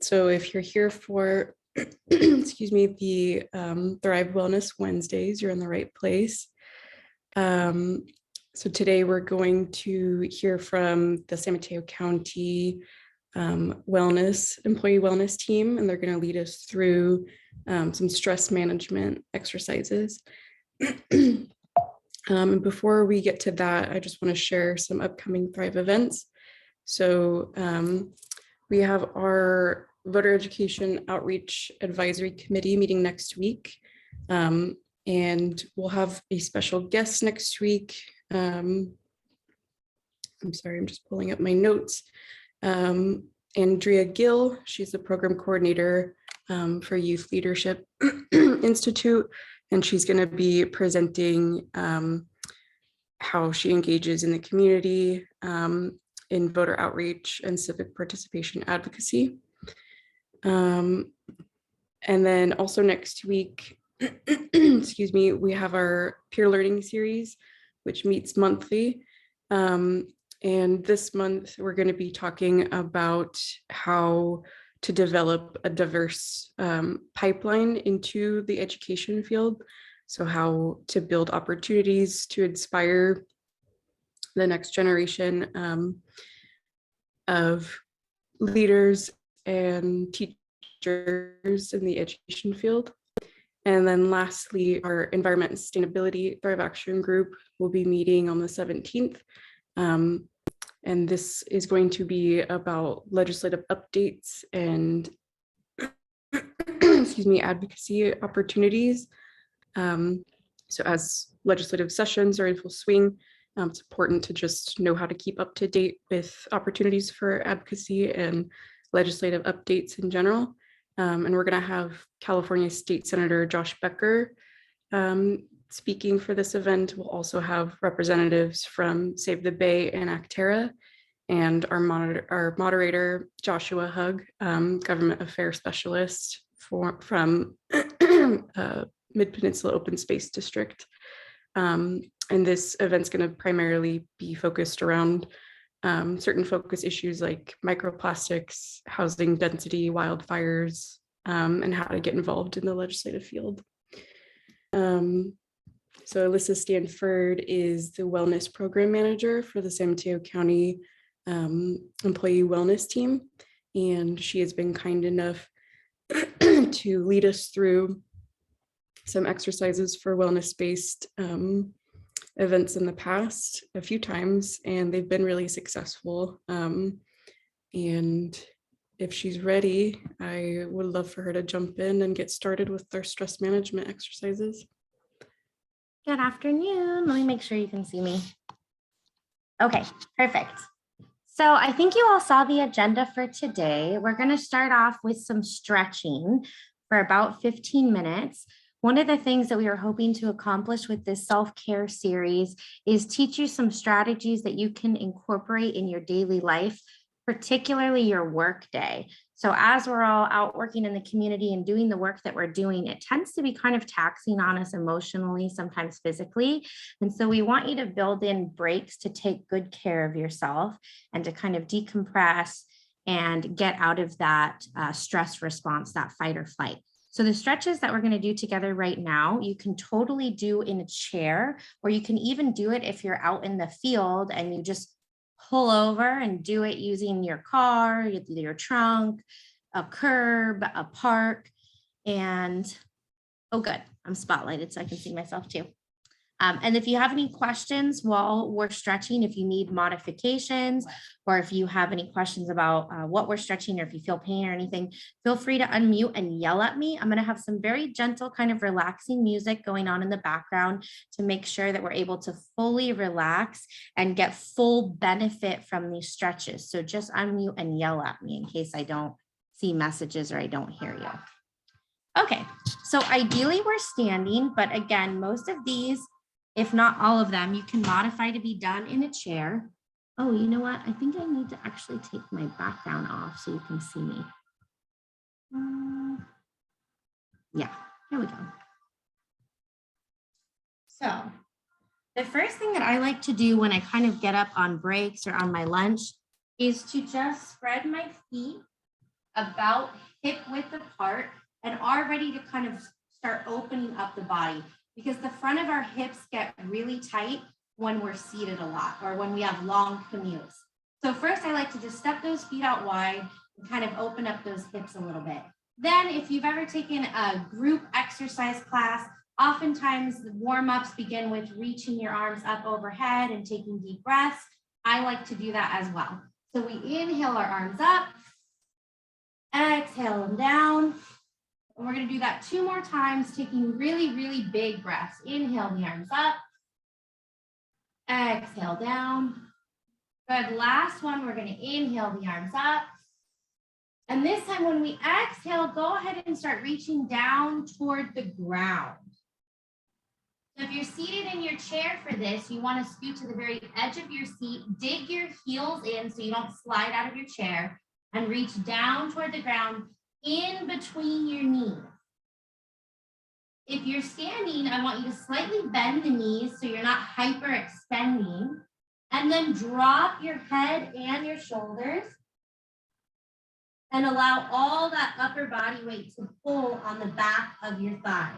So if you're here for, excuse me, the Thrive Wellness Wednesdays, you're in the right place. So today we're going to hear from the San Mateo County employee wellness team, and they're going to lead us through some stress management exercises. And before we get to that, I just want to share some upcoming Thrive events. So we have our Voter Education Outreach Advisory Committee meeting next week. And we'll have a special guest next week. I'm sorry, I'm just pulling up my notes. Andrea Gill, she's the program coordinator for Youth Leadership Institute, and she's going to be presenting how she engages in the community in voter outreach and civic participation advocacy. And then also next week, excuse me, we have our peer learning series, which meets monthly. And this month, we're going to be talking about how to develop a diverse pipeline into the education field. So how to build opportunities to inspire the next generation of leaders and teachers in the education field. And then lastly, our Environment and Sustainability Thrive Action Group will be meeting on the 17th. And this is going to be about legislative updates and excuse me, advocacy opportunities. So as legislative sessions are in full swing, it's important to just know how to keep up to date with opportunities for advocacy and legislative updates in general. And we're going to have California State Senator Josh Becker speaking for this event. We'll also have representatives from Save the Bay and Actera, and our moderator, Joshua Hug, government affairs specialist from Mid-Peninsula Open Space District. And this event's going to primarily be focused around certain focus issues like microplastics, housing density, wildfires, and how to get involved in the legislative field. So Alyssa Stanford is the wellness program manager for the San Mateo County employee wellness team, and she has been kind enough to lead us through some exercises for wellness-based events in the past a few times, and they've been really successful. And if she's ready, I would love for her to jump in and get started with our stress management exercises. Good afternoon. Let me make sure you can see me. Okay, perfect. So I think you all saw the agenda for today. We're going to start off with some stretching for about 15 minutes. One of the things that we are hoping to accomplish with this self-care series is teach you some strategies that you can incorporate in your daily life, particularly your work day. So as we're all out working in the community and doing the work that we're doing, it tends to be kind of taxing on us emotionally, sometimes physically. And so we want you to build in breaks to take good care of yourself and to kind of decompress and get out of that stress response, that fight or flight. So the stretches that we're going to do together right now, you can totally do in a chair, or you can even do it if you're out in the field and you just pull over and do it using your car, your trunk, a curb, a park, and oh good, I'm spotlighted so I can see myself too. And if you have any questions while we're stretching, if you need modifications, or if you have any questions about what we're stretching, or if you feel pain or anything, feel free to unmute and yell at me. I'm going to have some very gentle, kind of relaxing music going on in the background to make sure that we're able to fully relax and get full benefit from these stretches. So just unmute and yell at me in case I don't see messages or I don't hear you. Okay, so ideally we're standing, but again, most of these, if not all of them, you can modify to be done in a chair. Oh, you know what? I think I need to actually take my background off so you can see me. Yeah, here we go. So the first thing that I like to do when I kind of get up on breaks or on my lunch is to just spread my feet about hip width apart and are ready to kind of start opening up the body, because the front of our hips get really tight when we're seated a lot or when we have long commutes. So first I like to just step those feet out wide and kind of open up those hips a little bit. Then if you've ever taken a group exercise class, oftentimes the warm-ups begin with reaching your arms up overhead and taking deep breaths. I like to do that as well. So we inhale our arms up, exhale them down. And we're going to do that 2 more times, taking really, really big breaths. Inhale the arms up, exhale down. Good, last one, we're going to inhale the arms up. And this time when we exhale, go ahead and start reaching down toward the ground. So if you're seated in your chair for this, you want to scoot to the very edge of your seat, dig your heels in so you don't slide out of your chair, and reach down toward the ground in between your knees. If you're standing, I want you to slightly bend the knees so you're not hyperextending, and then drop your head and your shoulders and allow all that upper body weight to pull on the back of your thighs.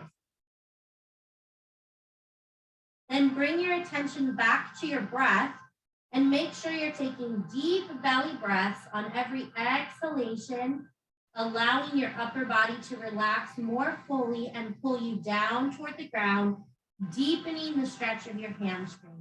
Then bring your attention back to your breath and make sure you're taking deep belly breaths on every exhalation, allowing your upper body to relax more fully and pull you down toward the ground, deepening the stretch of your hamstrings.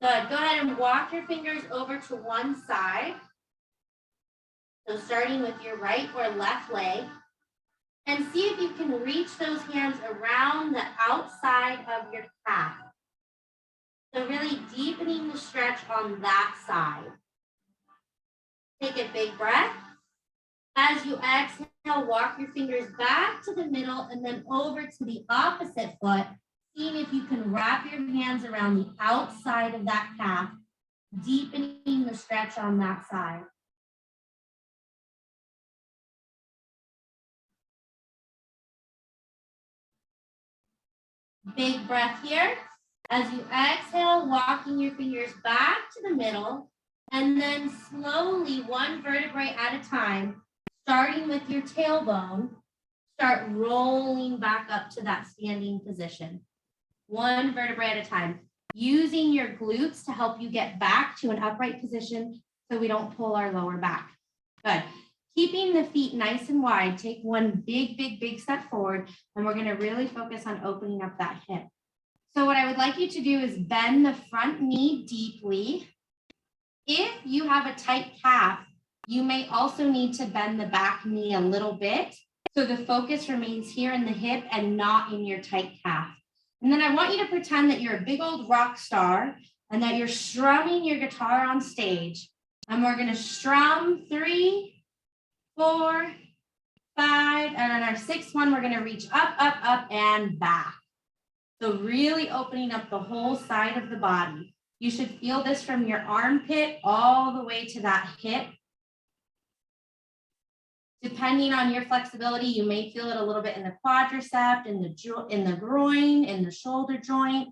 Good, go ahead and walk your fingers over to one side. So starting with your right or left leg, and see if you can reach those hands around the outside of your calf. So really deepening the stretch on that side. Take a big breath. As you exhale, walk your fingers back to the middle and then over to the opposite foot, seeing if you can wrap your hands around the outside of that calf, deepening the stretch on that side. Big breath here. As you exhale, walking your fingers back to the middle, and then slowly, one vertebrae at a time, starting with your tailbone, start rolling back up to that standing position. One vertebrae at a time, using your glutes to help you get back to an upright position so we don't pull our lower back. Good. Keeping the feet nice and wide, take one big step forward, and we're going to really focus on opening up that hip. So what I would like you to do is bend the front knee deeply. If you have a tight calf, you may also need to bend the back knee a little bit so the focus remains here in the hip and not in your tight calf. And then I want you to pretend that you're a big old rock star and that you're strumming your guitar on stage. And we're going to strum 3, 4, 5, and on our 6th one, we're going to reach up, and back. So really opening up the whole side of the body. You should feel this from your armpit all the way to that hip. Depending on your flexibility, you may feel it a little bit in the quadricep, in the groin, in the shoulder joint.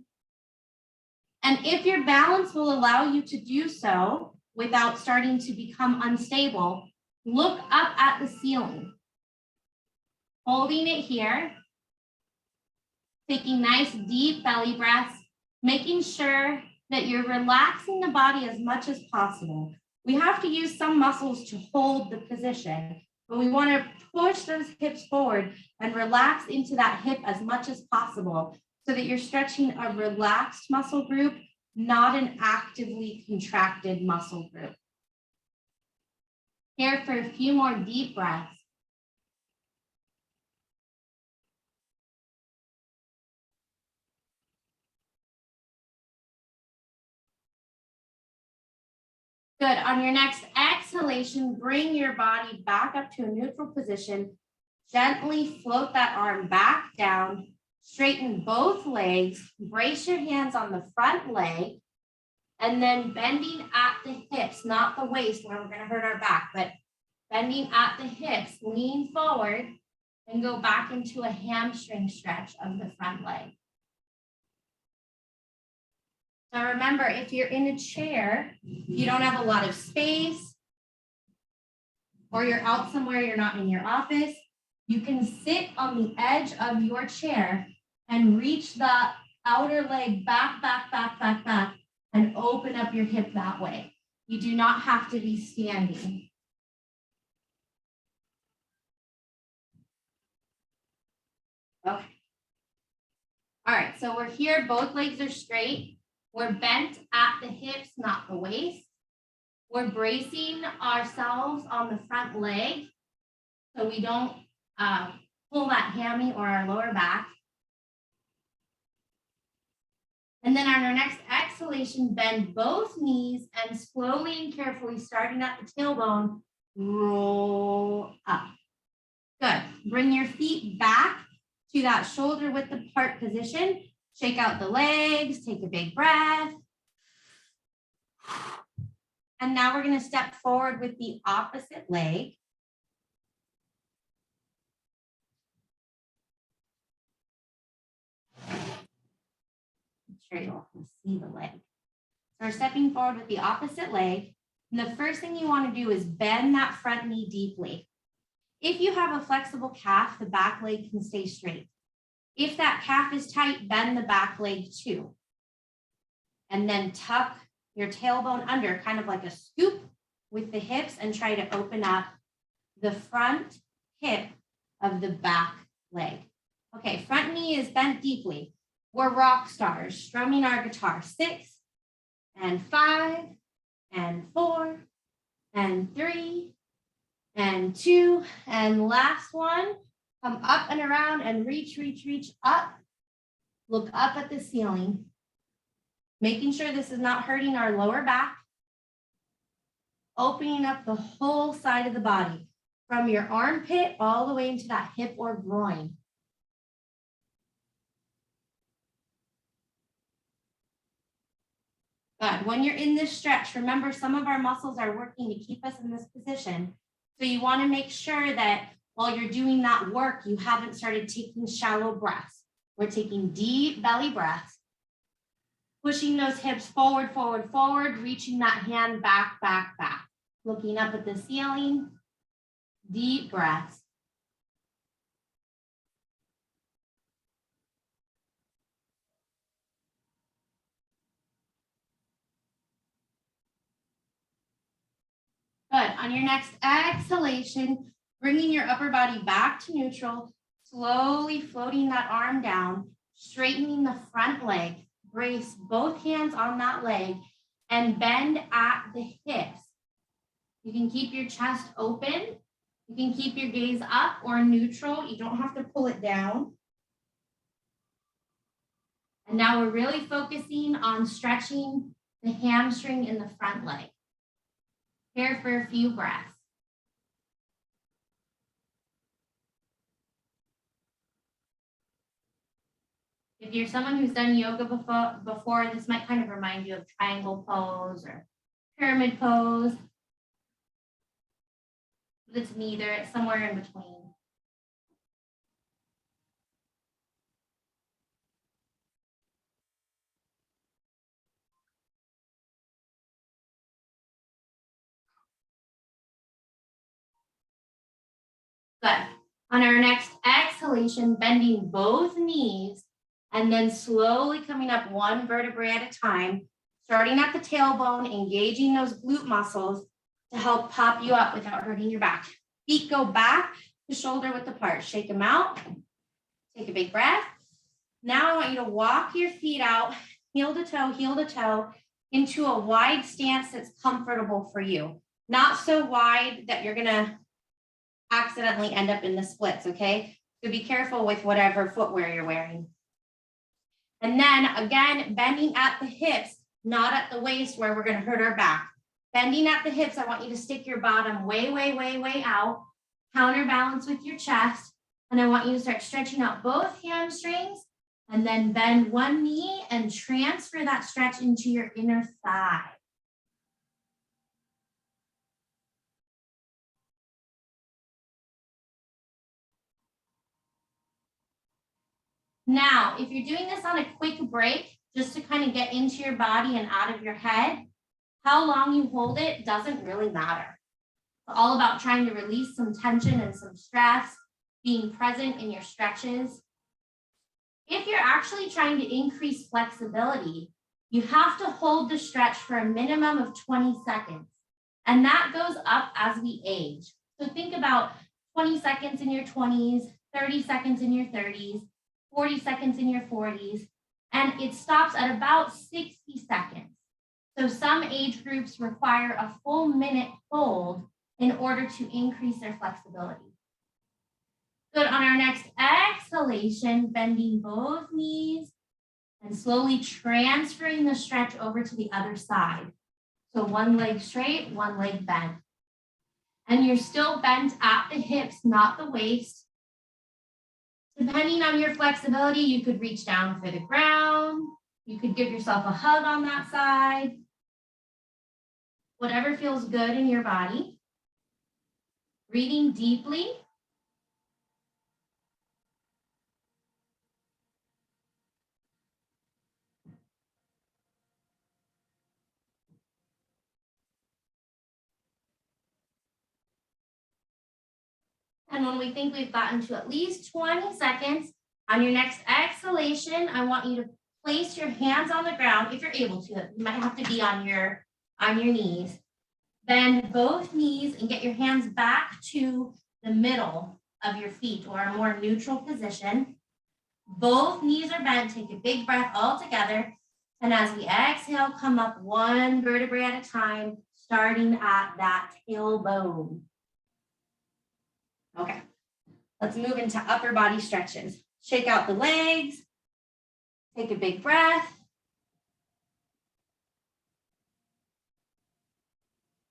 And if your balance will allow you to do so without starting to become unstable, look up at the ceiling. Holding it here. Taking nice deep belly breaths, making sure that you're relaxing the body as much as possible. We have to use some muscles to hold the position, but we want to push those hips forward and relax into that hip as much as possible so that you're stretching a relaxed muscle group, not an actively contracted muscle group. Here for a few more deep breaths. Good. On your next exhalation, bring your body back up to a neutral position. Gently float that arm back down. Straighten both legs, brace your hands on the front leg, and then bending at the hips, not the waist where we're going to hurt our back, but bending at the hips, lean forward and go back into a hamstring stretch of the front leg. Now remember, if you're in a chair, you don't have a lot of space, or you're out somewhere, you're not in your office, you can sit on the edge of your chair and reach the outer leg back, and open up your hip that way. You do not have to be standing. Okay. All right, so we're here, both legs are straight. We're bent at the hips, not the waist. We're bracing ourselves on the front leg so we don't pull that hammy or our lower back. And then on our next exhalation, bend both knees and slowly and carefully, starting at the tailbone, roll up. Good. Bring your feet back to that shoulder width apart position. Shake out the legs, take a big breath. And now we're going to step forward with the opposite leg. Make sure you all can see the leg. So we're stepping forward with the opposite leg. And the first thing you want to do is bend that front knee deeply. If you have a flexible calf, the back leg can stay straight. If that calf is tight, bend the back leg too. And then tuck your tailbone under, kind of like a scoop with the hips, and try to open up the front hip of the back leg. Okay, front knee is bent deeply. We're rock stars, strumming our guitar. 6 and 5 and 4 and 3 and 2, and last one. Come up and around and reach up. Look up at the ceiling. Making sure this is not hurting our lower back. Opening up the whole side of the body, from your armpit all the way into that hip or groin. Good. When you're in this stretch, remember some of our muscles are working to keep us in this position. So you want to make sure that while you're doing that work, you haven't started taking shallow breaths. We're taking deep belly breaths, pushing those hips forward, reaching that hand back. Looking up at the ceiling, deep breaths. Good. On your next exhalation, bringing your upper body back to neutral, slowly floating that arm down, straightening the front leg, brace both hands on that leg, and bend at the hips. You can keep your chest open. You can keep your gaze up or neutral. You don't have to pull it down. And now we're really focusing on stretching the hamstring in the front leg. Here for a few breaths. If you're someone who's done yoga before, this might kind of remind you of triangle pose or pyramid pose. But it's neither, it's somewhere in between. Good. On our next exhalation, bending both knees and then slowly coming up one vertebrae at a time, starting at the tailbone, engaging those glute muscles to help pop you up without hurting your back. Feet go back to shoulder width apart. Shake them out. Take a big breath. Now I want you to walk your feet out, heel to toe, into a wide stance that's comfortable for you. Not so wide that you're gonna accidentally end up in the splits, okay? So be careful with whatever footwear you're wearing. And then again, bending at the hips, not at the waist where we're gonna hurt our back. Bending at the hips, I want you to stick your bottom way out, counterbalance with your chest, and I want you to start stretching out both hamstrings And then bend one knee and transfer that stretch into your inner thigh. Now, if you're doing this on a quick break, just to kind of get into your body and out of your head, how long you hold it doesn't really matter. It's all about trying to release some tension and some stress, being present in your stretches. If you're actually trying to increase flexibility, you have to hold the stretch for a minimum of 20 seconds. And that goes up as we age. So think about 20 seconds in your 20s, 30 seconds in your 30s, 40 seconds in your 40s, and it stops at about 60 seconds. So some age groups require a full minute hold in order to increase their flexibility. Good. On our next exhalation, bending both knees and slowly transferring the stretch over to the other side. So one leg straight, one leg bent. And you're still bent at the hips, not the waist. Depending on your flexibility, you could reach down for the ground. You could give yourself a hug on that side. Whatever feels good in your body. Breathing deeply. And when we think we've gotten to at least 20 seconds, on your next exhalation, I want you to place your hands on the ground if you're able to. You might have to be on your knees. Bend both knees and get your hands back to the middle of your feet or a more neutral position. Both knees are bent. Take a big breath all together. And as we exhale, come up one vertebrae at a time, starting at that tailbone. Okay, let's move into upper body stretches. Shake out the legs. Take a big breath.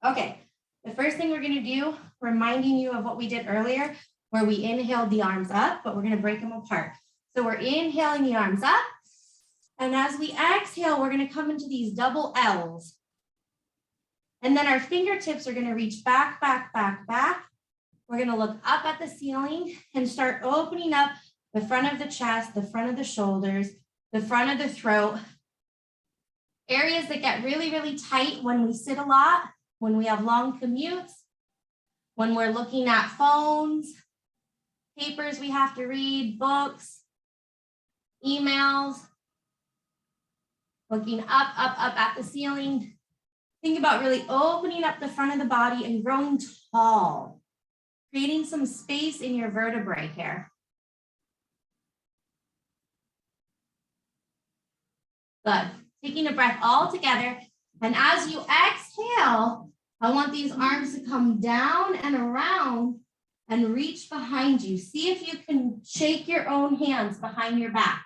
Okay, the first thing we're going to do, reminding you of what we did earlier, where we inhaled the arms up, but we're going to break them apart. So we're inhaling the arms up. And as we exhale, we're going to come into these double L's. And then our fingertips are going to reach back, back, back, back. We're going to look up at the ceiling and start opening up the front of the chest, the front of the shoulders, the front of the throat. Areas that get really, really tight when we sit a lot, when we have long commutes, when we're looking at phones, papers we have to read, books, emails, looking up at the ceiling. Think about really opening up the front of the body and growing tall, creating some space in your vertebrae here. Good. Taking a breath all together. And as you exhale, I want these arms to come down and around and reach behind you. See if you can shake your own hands behind your back.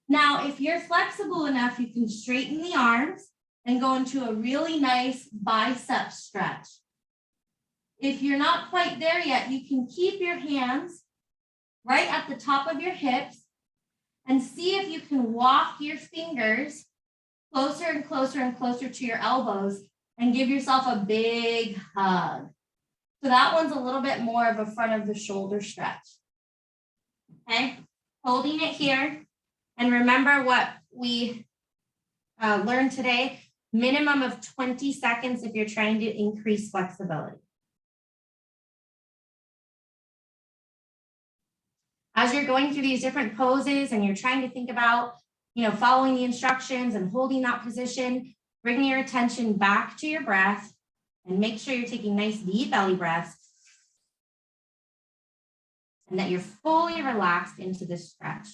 Now, if you're flexible enough, you can straighten the arms and go into a really nice bicep stretch. If you're not quite there yet, you can keep your hands right at the top of your hips and see if you can walk your fingers closer and closer and closer to your elbows and give yourself a big hug. So that one's a little bit more of a front of the shoulder stretch. Okay, holding it here. And remember what we learned today, minimum of 20 seconds if you're trying to increase flexibility. As you're going through these different poses and you're trying to think about, following the instructions and holding that position, bring your attention back to your breath and make sure you're taking nice deep belly breaths and that you're fully relaxed into this stretch.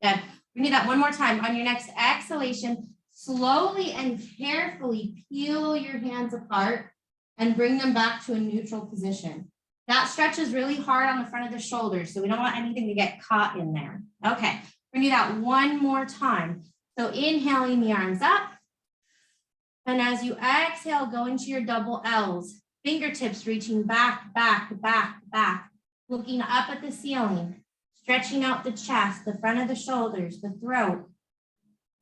Good. We need that one more time. On your next exhalation, slowly and carefully peel your hands apart and bring them back to a neutral position. That stretch is really hard on the front of the shoulders, so we don't want anything to get caught in there. Okay, we're gonna do that one more time. So inhaling the arms up. And as you exhale, go into your double L's. Fingertips reaching back, back, back, back. Looking up at the ceiling. Stretching out the chest, the front of the shoulders, the throat.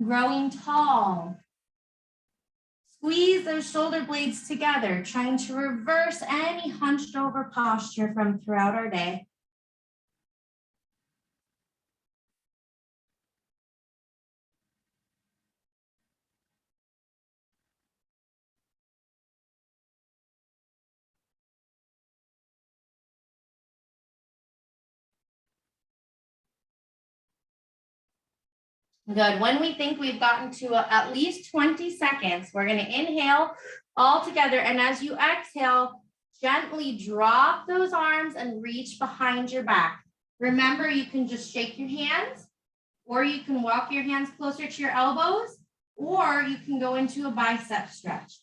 Growing tall. Squeeze those shoulder blades together, trying to reverse any hunched over posture from throughout our day. Good. When we think we've gotten to at least 20 seconds, we're going to inhale all together. And as you exhale, gently drop those arms and reach behind your back. Remember, you can just shake your hands, or you can walk your hands closer to your elbows, or you can go into a bicep stretch.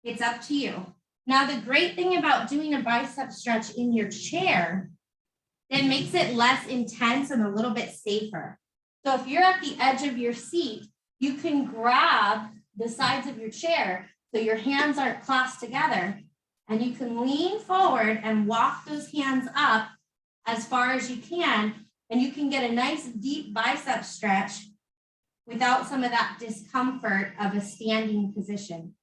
It's up to you. Now, the great thing about doing a bicep stretch in your chair, it makes it less intense and a little bit safer. So if you're at the edge of your seat, you can grab the sides of your chair so your hands aren't clasped together, and you can lean forward and walk those hands up as far as you can, and you can get a nice deep bicep stretch without some of that discomfort of a standing position.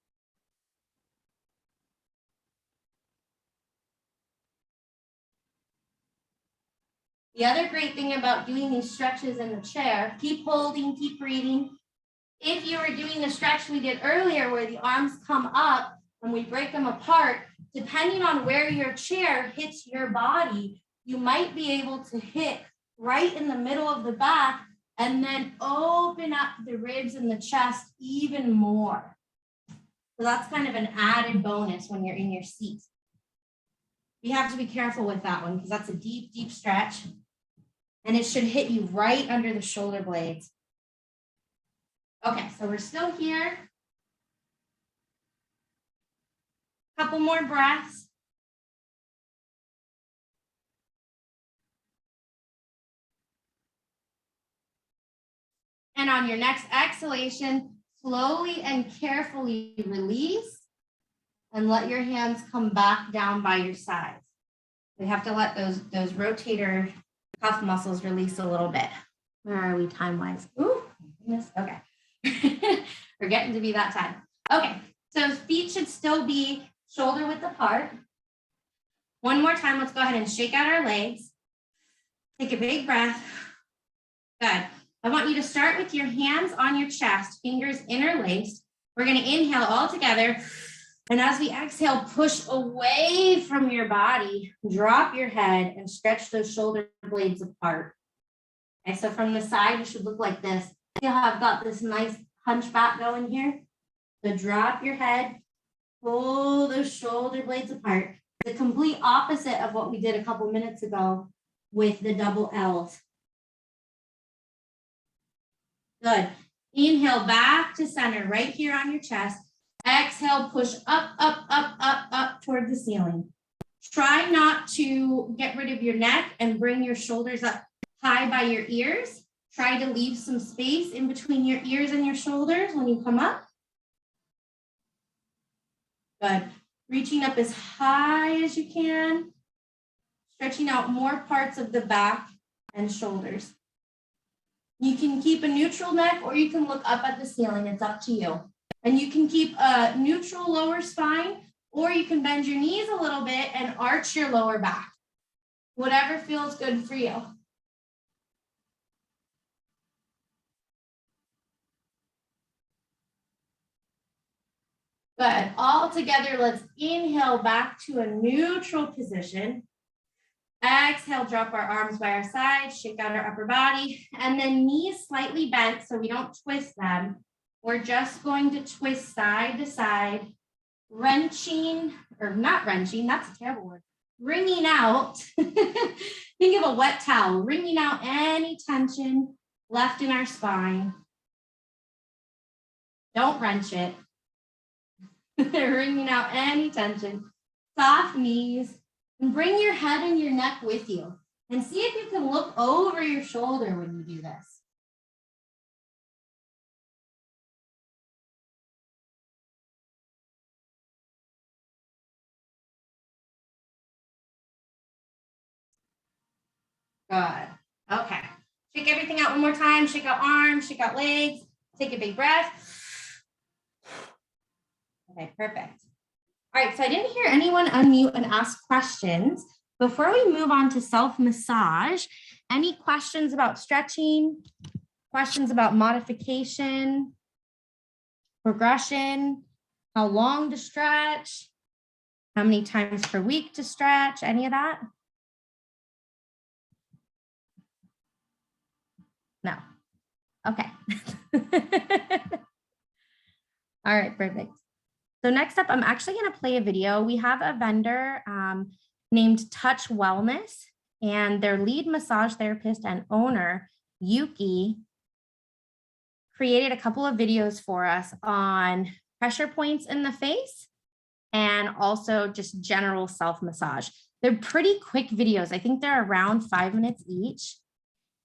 The other great thing about doing these stretches in the chair, keep holding, keep breathing. If you were doing the stretch we did earlier where the arms come up and we break them apart, depending on where your chair hits your body, you might be able to hit right in the middle of the back and then open up the ribs and the chest even more. So that's kind of an added bonus when you're in your seat. You have to be careful with that one because that's a deep, deep stretch. And it should hit you right under the shoulder blades. Okay, so we're still here. Couple more breaths. And on your next exhalation, slowly and carefully release and let your hands come back down by your sides. We have to let those rotator cuff muscles release a little bit. Where are we time-wise? Ooh, goodness. Okay. We're getting to be that time. Okay, so feet should still be shoulder width apart. One more time, let's go ahead and shake out our legs. Take a big breath. Good. I want you to start with your hands on your chest, fingers interlaced. We're going to inhale all together. And as we exhale, push away from your body, drop your head and stretch those shoulder blades apart. Okay, so from the side, it should look like this. See how I've got this nice hunchback going here? So drop your head, pull those shoulder blades apart. The complete opposite of what we did a couple minutes ago with the double L's. Good. Inhale back to center right here on your chest. Exhale, push up, up, up, up, up toward the ceiling. Try not to get rid of your neck and bring your shoulders up high by your ears. Try to leave some space in between your ears and your shoulders when you come up. Good. Reaching up as high as you can. Stretching out more parts of the back and shoulders. You can keep a neutral neck or you can look up at the ceiling. It's up to you. And you can keep a neutral lower spine, or you can bend your knees a little bit and arch your lower back. Whatever feels good for you. Good. All together, let's inhale back to a neutral position. Exhale, drop our arms by our sides, shake out our upper body, and then knees slightly bent so we don't twist them. We're just going to twist side to side, wrenching, or not wrenching, that's a terrible word, wringing out. Think of a wet towel, wringing out any tension left in our spine. Don't wrench it. Wringing out any tension. Soft knees. And bring your head and your neck with you. And see if you can look over your shoulder when you do this. Good. Okay. Shake everything out one more time. Shake out arms, shake out legs. Take a big breath. Okay, perfect. All right, so I didn't hear anyone unmute and ask questions. Before we move on to self-massage, any questions about stretching? Questions about modification, progression, how long to stretch, how many times per week to stretch, any of that? No. Okay. All right, perfect. So next up, I'm actually going to play a video. We have a vendor named Touch Wellness, and their lead massage therapist and owner, Yuki, created a couple of videos for us on pressure points in the face and also just general self-massage. They're pretty quick videos. I think they're around 5 minutes each.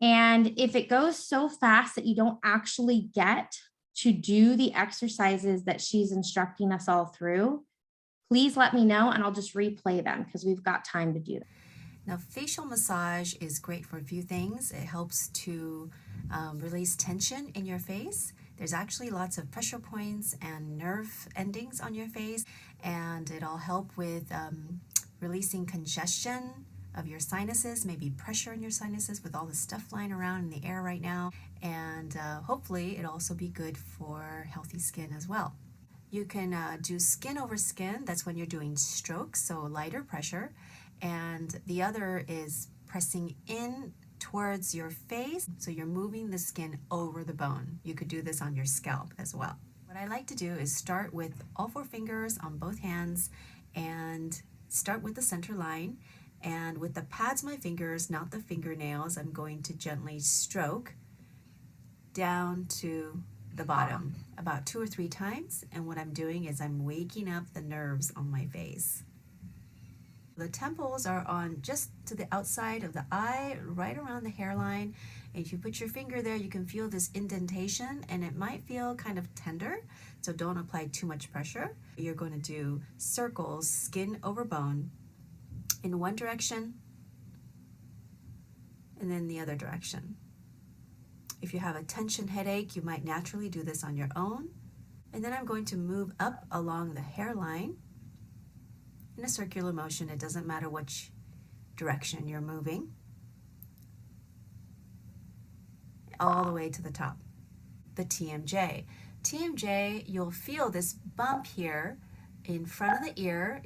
And if it goes so fast that you don't actually get to do the exercises that she's instructing us all through, please let me know and I'll just replay them because we've got time to do that. Now, facial massage is great for a few things. It helps to release tension in your face. There's actually lots of pressure points and nerve endings on your face, and it'll help with releasing congestion of your sinuses, maybe pressure in your sinuses with all the stuff flying around in the air right now. And hopefully it'll also be good for healthy skin as well. You can do skin over skin. That's when you're doing strokes, so lighter pressure. And the other is pressing in towards your face, so you're moving the skin over the bone. You could do this on your scalp as well. What I like to do is start with all 4 fingers on both hands and start with the center line. And with the pads of my fingers, not the fingernails, I'm going to gently stroke down to the bottom about 2 or 3 times. And what I'm doing is I'm waking up the nerves on my face. The temples are on just to the outside of the eye, right around the hairline. And if you put your finger there, you can feel this indentation and it might feel kind of tender. So don't apply too much pressure. You're going to do circles, skin over bone, in one direction and then the other direction. If you have a tension headache, you might naturally do this on your own. And then I'm going to move up along the hairline in a circular motion. It doesn't matter which direction you're moving. All the way to the top. The TMJ. TMJ, you'll feel this bump here in front of the ear.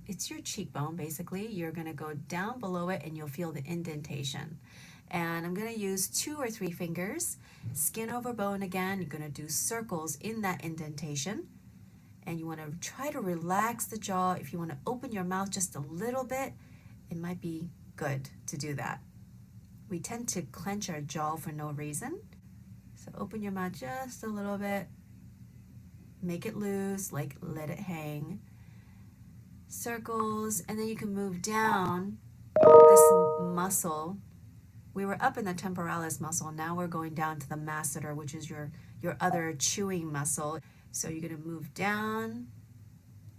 It's your cheekbone basically. You're going to go down below it and you'll feel the indentation. And I'm going to use 2 or 3 fingers, skin over bone again. You're going to do circles in that indentation. And you want to try to relax the jaw. If you want to open your mouth just a little bit, it might be good to do that. We tend to clench our jaw for no reason. So open your mouth just a little bit. Make it loose, like let it hang. Circles, and then you can move down this muscle. We were up in the temporalis muscle. Now we're going down to the masseter, which is your other chewing muscle. So you're going to move down.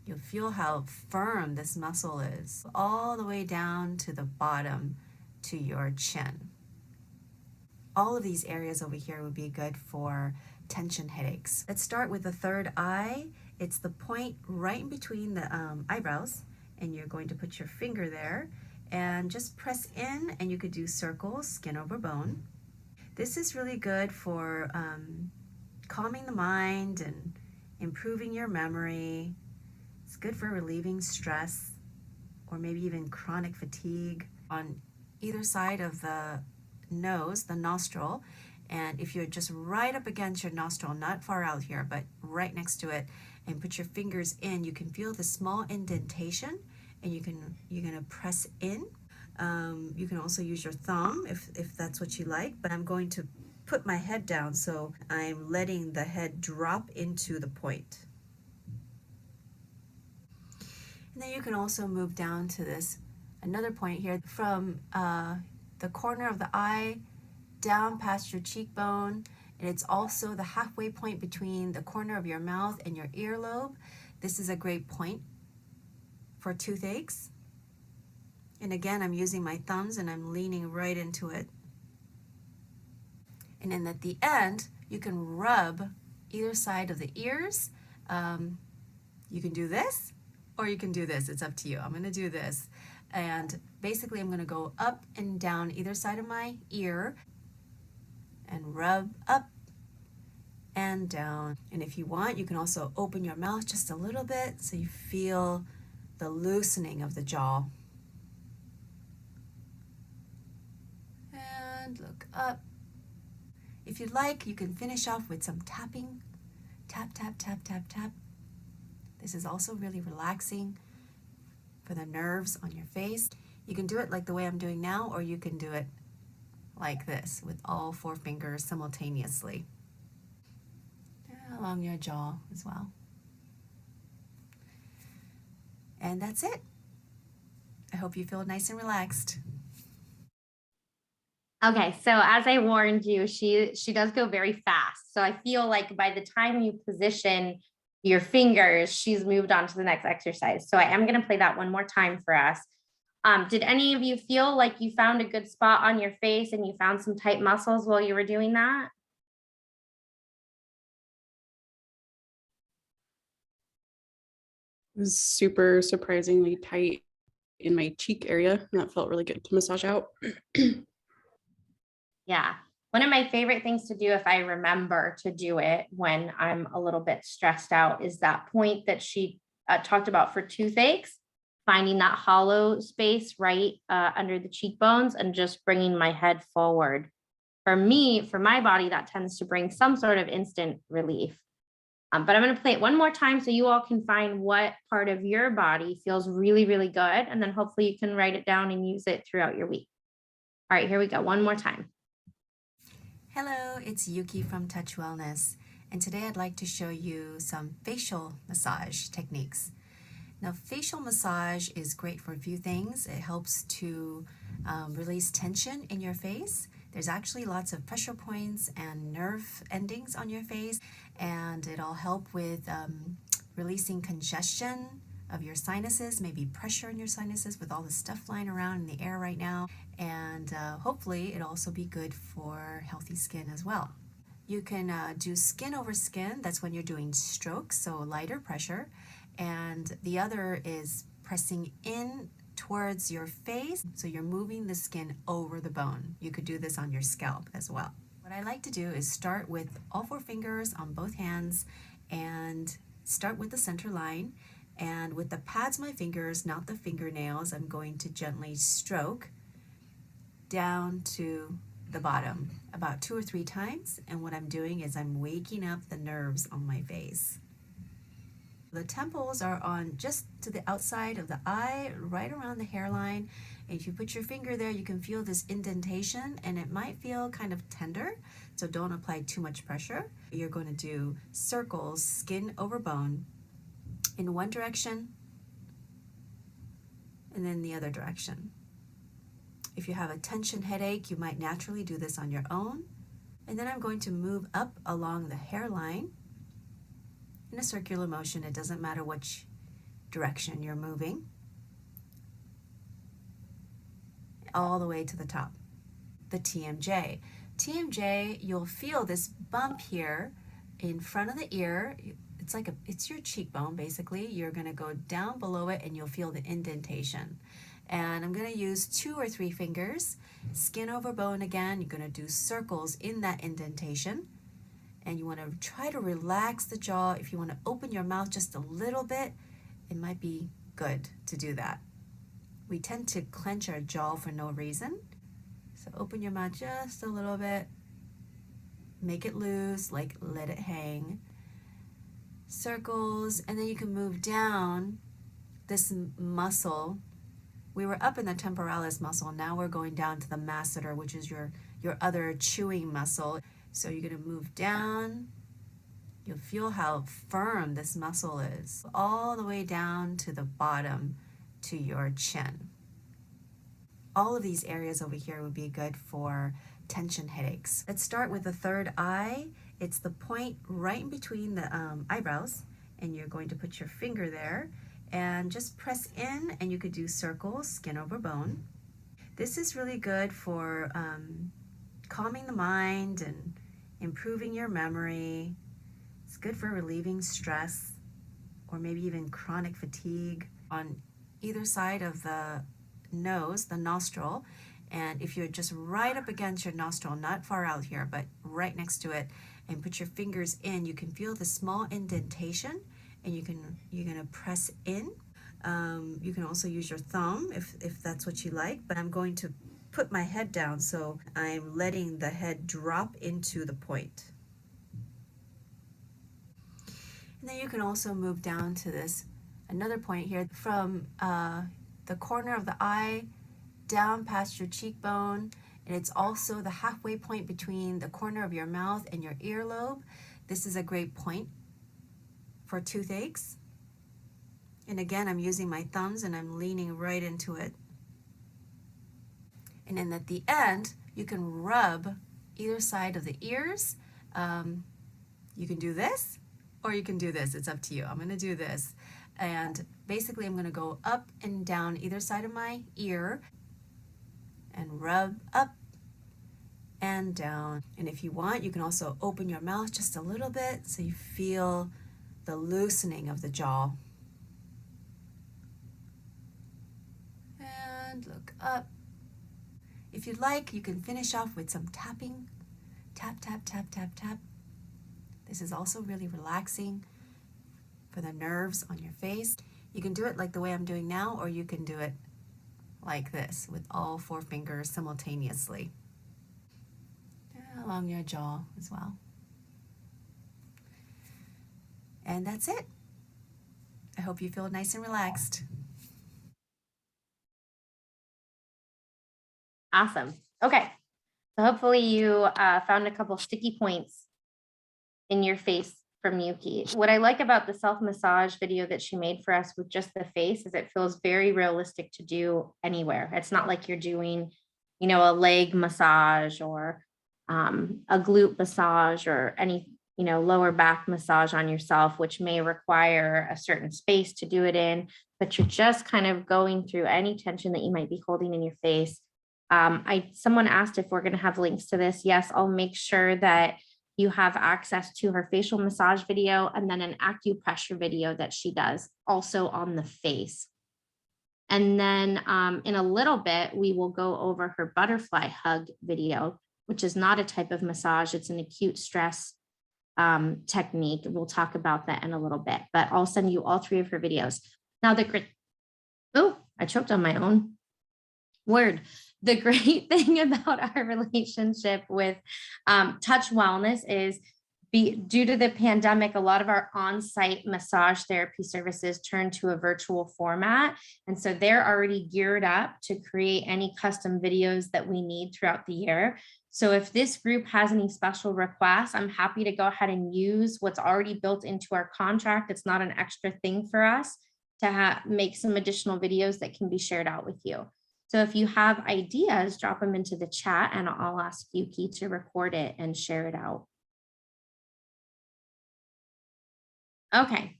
You'll feel how firm this muscle is, all the way down to the bottom to your chin. All of these areas over here would be good for tension headaches. Let's start with the third eye. It's the point right in between the eyebrows, and you're going to put your finger there and just press in, and you could do circles, skin over bone. This is really good for calming the mind and improving your memory. It's good for relieving stress or maybe even chronic fatigue on either side of the nose, the nostril. And if you're just right up against your nostril, not far out here, but right next to it, and put your fingers in, you can feel the small indentation, and you're gonna press in. You can also use your thumb if that's what you like, but I'm going to put my head down, so I'm letting the head drop into the point. And then you can also move down to this, another point here, from the corner of the eye down past your cheekbone, and it's also the halfway point between the corner of your mouth and your earlobe. This is a great point for toothaches. And again, I'm using my thumbs and I'm leaning right into it. And then at the end, you can rub either side of the ears. You can do this or you can do this. It's up to you. I'm going to do this. And basically, I'm going to go up and down either side of my ear and rub up and down. And if you want, you can also open your mouth just a little bit so you feel the loosening of the jaw. And look up. If you'd like, you can finish off with some tapping. Tap, tap, tap, tap, tap. This is also really relaxing for the nerves on your face. You can do it like the way I'm doing now, or you can do it like this with all 4 fingers simultaneously. Along your jaw as well. And that's it. I hope you feel nice and relaxed. Okay, so as I warned you, she does go very fast. So I feel like by the time you position your fingers, she's moved on to the next exercise. So I am going to play that one more time for us. Did any of you feel like you found a good spot on your face and you found some tight muscles while you were doing that? It was super surprisingly tight in my cheek area, and that felt really good to massage out. Yeah. One of my favorite things to do if I remember to do it when I'm a little bit stressed out is that point that she talked about for toothaches, finding that hollow space right under the cheekbones and just bringing my head forward. For me, for my body, that tends to bring some sort of instant relief. But I'm going to play it one more time so you all can find what part of your body feels really, really good. And then hopefully you can write it down and use it throughout your week. All right, here we go. One more time. Hello, it's Yuki from Touch Wellness, and today I'd like to show you some facial massage techniques. Now, facial massage is great for a few things. It helps to release tension in your face. There's actually lots of pressure points and nerve endings on your face, and it'll help with releasing congestion of your sinuses, maybe pressure in your sinuses with all the stuff flying around in the air right now. And hopefully it'll also be good for healthy skin as well. You can do skin over skin. That's when you're doing strokes, so lighter pressure. And the other is pressing in towards your face, so you're moving the skin over the bone. You could do this on your scalp as well. What I like to do is start with all 4 fingers on both hands and start with the center line. And with the pads of my fingers, not the fingernails, I'm going to gently stroke down to the bottom about 2 or 3 times. And what I'm doing is I'm waking up the nerves on my face. The temples are on just to the outside of the eye, right around the hairline. And if you put your finger there, you can feel this indentation and it might feel kind of tender. So don't apply too much pressure. You're going to do circles, skin over bone, in one direction and then the other direction. If you have a tension headache, you might naturally do this on your own. And then I'm going to move up along the hairline in a circular motion. It doesn't matter which direction you're moving. All the way to the top. The TMJ. TMJ, you'll feel this bump here in front of the ear. It's your cheekbone basically. You're going to go down below it and you'll feel the indentation. And I'm going to use 2 or 3 fingers, skin over bone again. You're going to do circles in that indentation. And you want to try to relax the jaw. If you want to open your mouth just a little bit, it might be good to do that. We tend to clench our jaw for no reason. So open your mouth just a little bit. Make it loose, like let it hang. Circles, and then you can move down this muscle. We were up in the temporalis muscle. Now we're going down to the masseter, which is your other chewing muscle. So you're going to move down. You'll feel how firm this muscle is, all the way down to the bottom to your chin. All of these areas over here would be good for tension headaches. Let's start with the third eye. It's the point right in between the eyebrows, and you're going to put your finger there and just press in, and you could do circles, skin over bone. This is really good for calming the mind and improving your memory. It's good for relieving stress or maybe even chronic fatigue on either side of the nose, the nostril. And if you're just right up against your nostril, not far out here, but right next to it, and put your fingers in, you can feel the small indentation, and you're gonna press in. You can also use your thumb if that's what you like, but I'm going to put my head down, so I'm letting the head drop into the point. And then you can also move down to this, another point here, from the corner of the eye down past your cheekbone, and it's also the halfway point between the corner of your mouth and your earlobe. This is a great point for toothaches. And again, I'm using my thumbs and I'm leaning right into it. And then at the end, you can rub either side of the ears. You can do this or you can do this. It's up to you. I'm gonna do this. And basically I'm gonna go up and down either side of my ear and rub up and down. And if you want, you can also open your mouth just a little bit so you feel the loosening of the jaw. And look up. If you'd like, you can finish off with some tapping. Tap, tap, tap, tap, tap. This is also really relaxing for the nerves on your face. You can do it like the way I'm doing now, or you can do it like this with all 4 fingers simultaneously along your jaw as well. And that's it. I hope you feel nice and relaxed. Awesome. Okay. So hopefully you found a couple sticky points in your face from Yuki. What I like about the self-massage video that she made for us with just the face is it feels very realistic to do anywhere. It's not like you're doing, you know, a leg massage or a glute massage or any, you know, lower back massage on yourself, which may require a certain space to do it in, but you're just kind of going through any tension that you might be holding in your face. Someone asked if we're going to have links to this. Yes, I'll make sure that you have access to her facial massage video and then an acupressure video that she does also on the face. And then in a little bit, we will go over her butterfly hug video, which is not a type of massage. It's an acute stress technique. We'll talk about that in a little bit, but I'll send you all 3 of her videos. Now I choked on my own word. The great thing about our relationship with Touch Wellness is due to the pandemic, a lot of our on-site massage therapy services turned to a virtual format. And so they're already geared up to create any custom videos that we need throughout the year. So if this group has any special requests, I'm happy to go ahead and use what's already built into our contract. It's not an extra thing for us to make some additional videos that can be shared out with you. So if you have ideas, drop them into the chat and I'll ask Yuki to record it and share it out. Okay,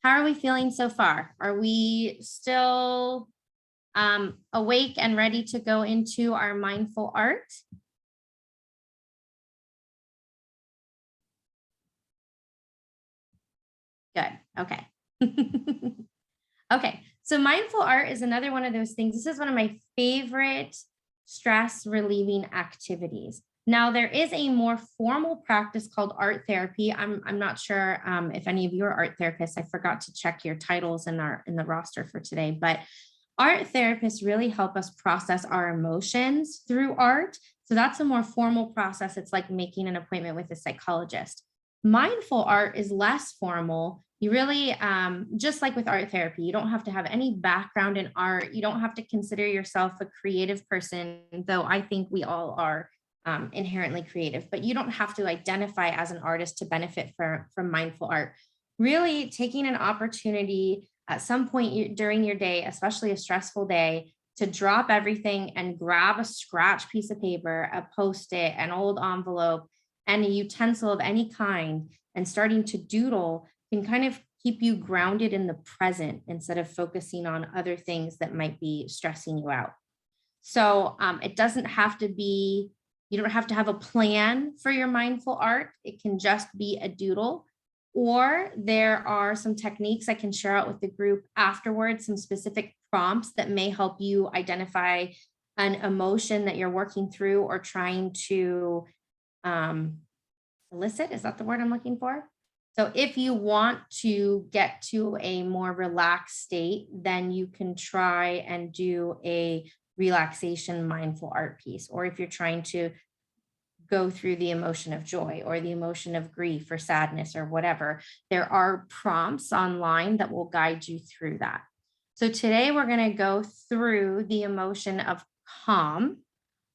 how are we feeling so far? Are we still awake and ready to go into our mindful art? Good, okay. Okay, so mindful art is another one of those things. This is one of my favorite stress relieving activities. Now, there is a more formal practice called art therapy. I'm not sure if any of you are art therapists. I forgot to check your titles in the roster for today, but art therapists really help us process our emotions through art. So that's a more formal process. It's like making an appointment with a psychologist. Mindful art is less formal. You really, just like with art therapy, you don't have to have any background in art. You don't have to consider yourself a creative person, though I think we all are inherently creative, but you don't have to identify as an artist to benefit from mindful art. Really taking an opportunity at some point during your day, especially a stressful day, to drop everything and grab a scratch piece of paper, a Post-it, an old envelope, and a utensil of any kind, and starting to doodle can kind of keep you grounded in the present instead of focusing on other things that might be stressing you out. So it doesn't have to be You don't have to have a plan for your mindful art. It can just be a doodle. Or there are some techniques I can share out with the group afterwards, some specific prompts that may help you identify an emotion that you're working through or trying to elicit. Is that the word I'm looking for? So if you want to get to a more relaxed state, then you can try and do a relaxation mindful art piece. Or if you're trying to go through the emotion of joy or the emotion of grief or sadness or whatever, there are prompts online that will guide you through that. So today we're going to go through the emotion of calm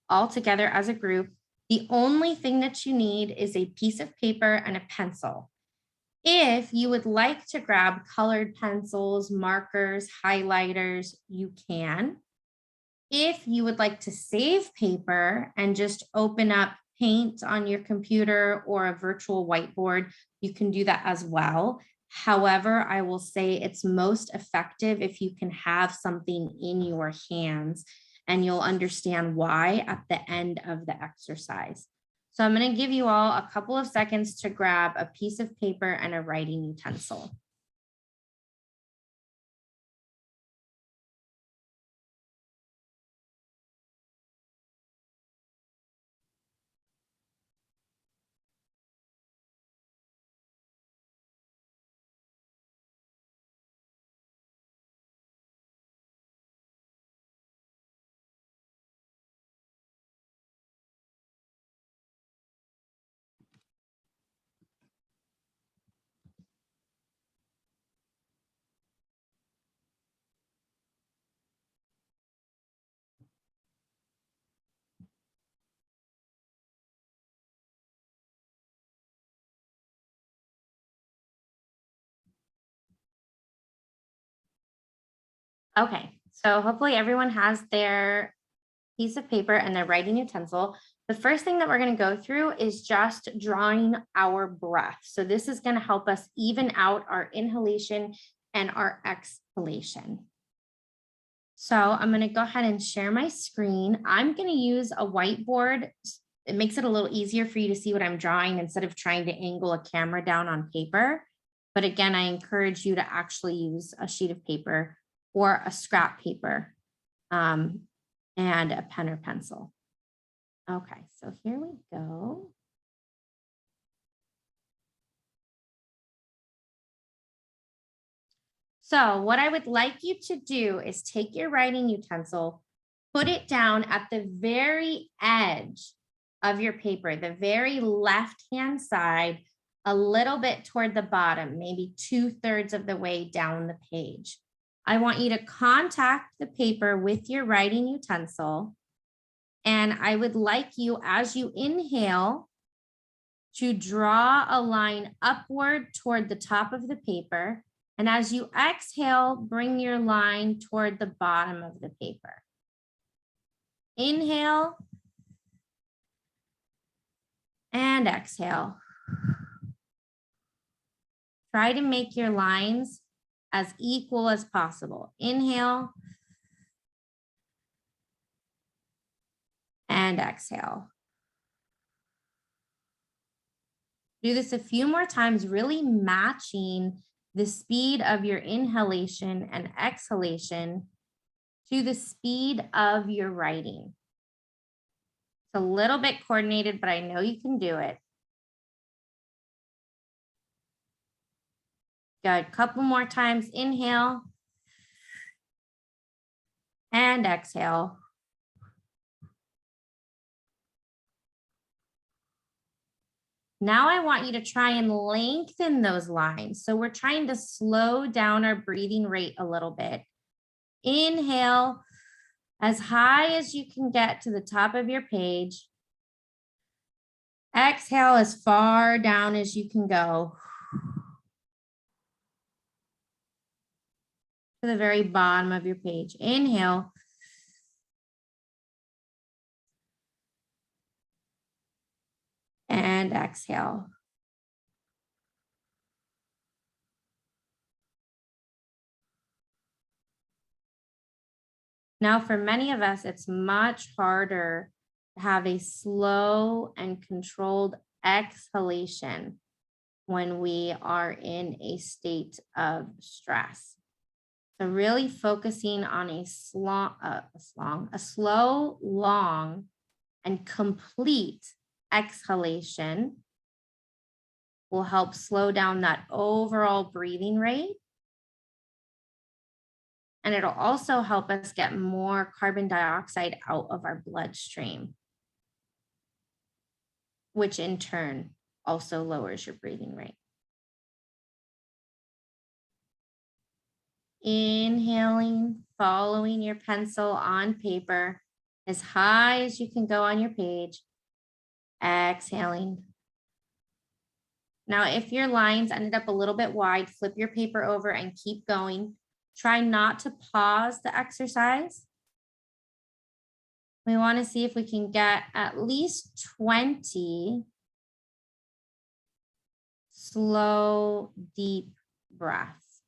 all together as a group. The only thing that you need is a piece of paper and a pencil. If you would like to grab colored pencils, markers, highlighters, you can. If you would like to save paper and just open up Paint on your computer or a virtual whiteboard, you can do that as well. However, I will say it's most effective if you can have something in your hands, and you'll understand why at the end of the exercise. So I'm going to give you all a couple of seconds to grab a piece of paper and a writing utensil. Okay, so hopefully everyone has their piece of paper and their writing utensil. The first thing that we're going to go through is just drawing our breath. So this is going to help us even out our inhalation and our exhalation. So I'm going to go ahead and share my screen. I'm going to use a whiteboard. It makes it a little easier for you to see what I'm drawing instead of trying to angle a camera down on paper. But again, I encourage you to actually use a sheet of paper or a scrap paper and a pen or pencil. Okay, so here we go. So what I would like you to do is take your writing utensil, put it down at the very edge of your paper, the very left-hand side, a little bit toward the bottom, maybe 2/3 of the way down the page. I want you to contact the paper with your writing utensil. And I would like you, as you inhale, to draw a line upward toward the top of the paper. And as you exhale, bring your line toward the bottom of the paper. Inhale and exhale. Try to make your lines as equal as possible. Inhale and exhale. Do this a few more times, really matching the speed of your inhalation and exhalation to the speed of your writing. It's a little bit coordinated, but I know you can do it. Good. A couple more times. Inhale and exhale. Now I want you to try and lengthen those lines. So we're trying to slow down our breathing rate a little bit. Inhale as high as you can get to the top of your page. Exhale as far down as you can go to the very bottom of your page. Inhale. And exhale. Now, for many of us, it's much harder have a slow and controlled exhalation when we are in a state of stress. So really focusing on a slow, long, and complete exhalation will help slow down that overall breathing rate. And it'll also help us get more carbon dioxide out of our bloodstream, which in turn also lowers your breathing rate. Inhaling, following your pencil on paper as high as you can go on your page. Exhaling. Now, if your lines ended up a little bit wide, flip your paper over and keep going. Try not to pause the exercise. We want to see if we can get at least 20 slow, deep breaths.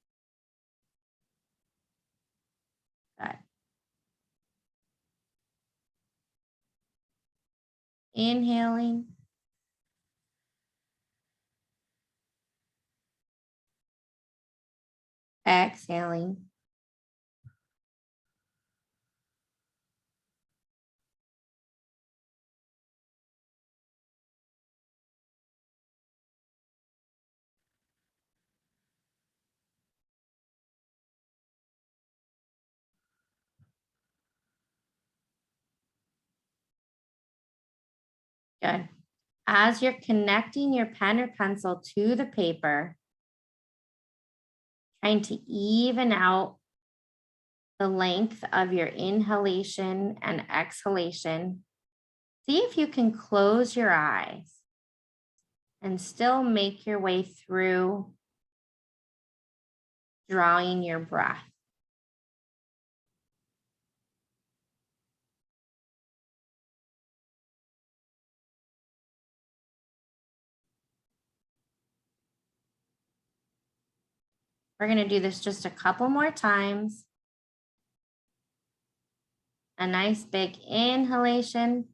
Good. Inhaling. Exhaling. Good. As you're connecting your pen or pencil to the paper, trying to even out the length of your inhalation and exhalation, see if you can close your eyes and still make your way through drawing your breath. We're going to do this just a couple more times. A nice big inhalation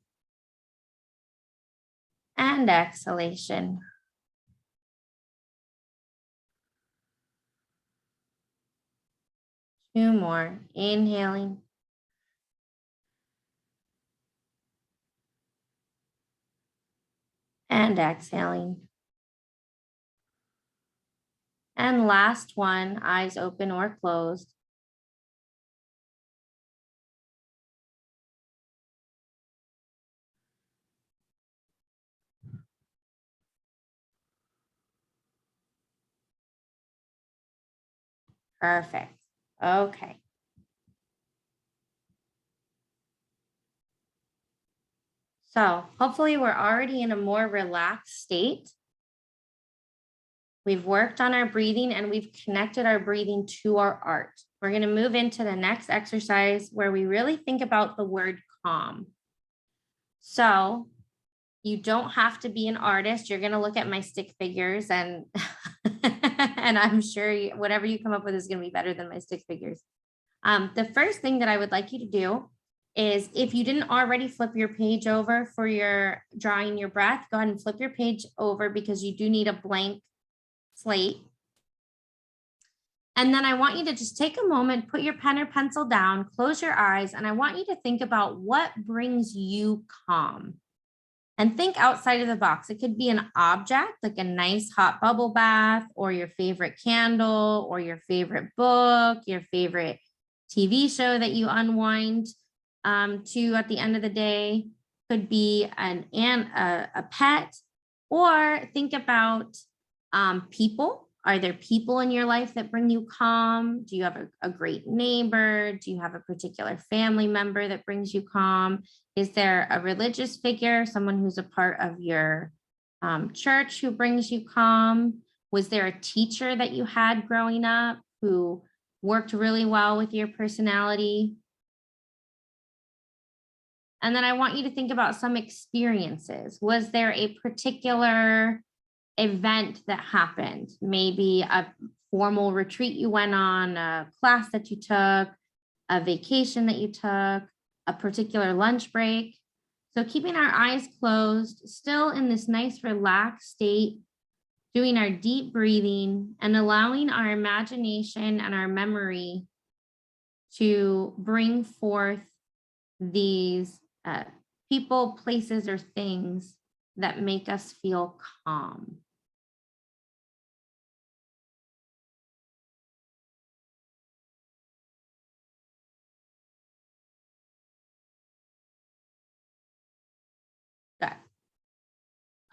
and exhalation. Two more. Inhaling. And exhaling. And last one, eyes open or closed. Perfect. Okay. So hopefully we're already in a more relaxed state. We've worked on our breathing and we've connected our breathing to our art. We're going to move into the next exercise where we really think about the word calm. So you don't have to be an artist. You're going to look at my stick figures and, and I'm sure whatever you come up with is going to be better than my stick figures. The first thing that I would like you to do is, if you didn't already flip your page over for your drawing your breath, go ahead and flip your page over because you do need a blank slate. And then I want you to just take a moment, put your pen or pencil down, close your eyes, and I want you to think about what brings you calm. And think outside of the box. It could be an object, like a nice hot bubble bath, or your favorite candle, or your favorite book, your favorite TV show that you unwind to at the end of the day. Could be a pet, or think about people. Are there people in your life that bring you calm? Do you have a great neighbor? Do you have a particular family member that brings you calm? Is there a religious figure, someone who's a part of your church who brings you calm? Was there a teacher that you had growing up who worked really well with your personality? And then I want you to think about some experiences. Was there a particular event that happened? Maybe a formal retreat you went on, a class that you took, a vacation that you took, a particular lunch break. So keeping our eyes closed, still in this nice relaxed state, doing our deep breathing and allowing our imagination and our memory to bring forth these people, places, or things that make us feel calm. Good.